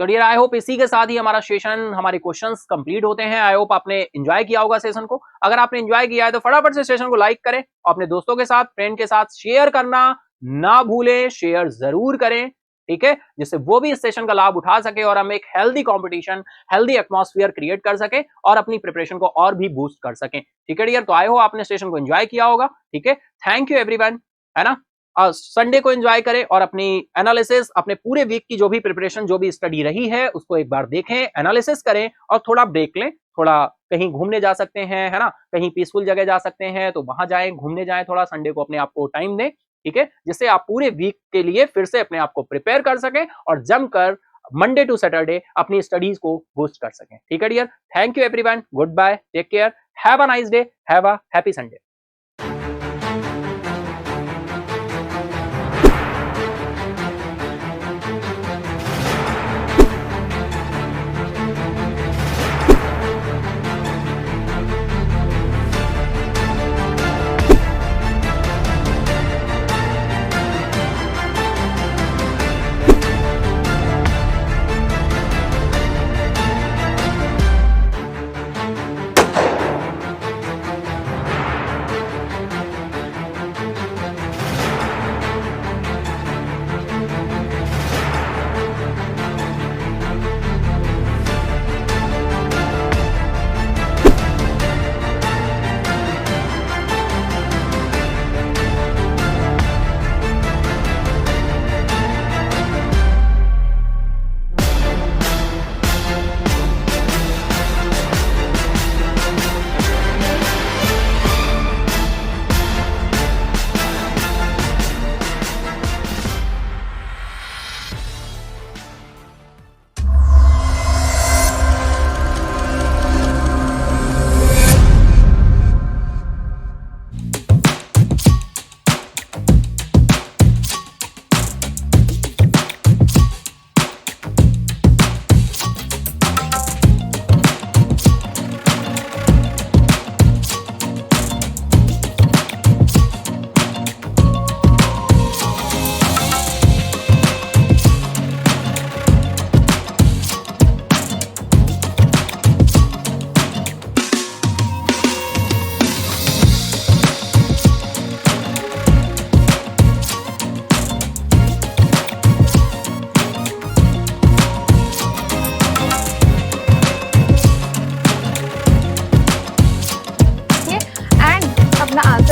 तो डियर आई होप इसी के साथ ही हमारा सेशन, हमारे क्वेश्चंस कंप्लीट होते हैं। आई होप आपने एंजॉय किया होगा सेशन को। अगर आपने एंजॉय किया है तो फटाफट से सेशन को लाइक करें, अपने दोस्तों के साथ, फ्रेंड के साथ शेयर करना ना भूलें, शेयर जरूर करें। ठीक है, जिससे वो भी इस सेशन का लाभ उठा सके और हम एक healthy competition, healthy atmosphere create कर सके और अपनी प्रिपरेशन को और भी बूस्ट कर सके। ठीक है डियर, तो आई होप आपने सेशन को एंजॉय किया होगा। ठीक है, थैंक यू एवरीवन, है ना। संडे को एंजॉय करें और अपनी एनालिसिस, अपने पूरे वीक की जो भी प्रिपरेशन, जो भी स्टडी रही है उसको एक बार देखें, एनालिसिस करें और थोड़ा ब्रेक लें। थोड़ा कहीं घूमने जा सकते हैं, है ना, कहीं पीसफुल जगह जा सकते हैं तो वहां जाएं, घूमने जाएं, थोड़ा संडे को अपने आप को टाइम दें। ठीक है, जिससे आप पूरे वीक के लिए फिर से अपने आप को प्रिपेयर कर सकें और जमकर मंडे टू सैटरडे अपनी स्टडीज को बूस्ट कर सकें। ठीक है dear, thank you everyone, good bye, take care, have a nice day, have a happy Sunday.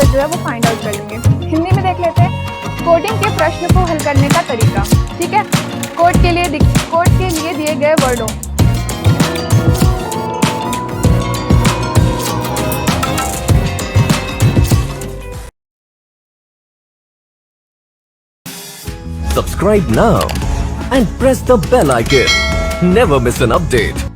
जो है वो फाइंड आउट कर लेंगे। हिंदी में देख लेते हैं कोडिंग के प्रश्न को हल करने का तरीका। ठीक है, कोड के लिए दिए गए वर्डों Subscribe now and press the bell icon. Never miss an update.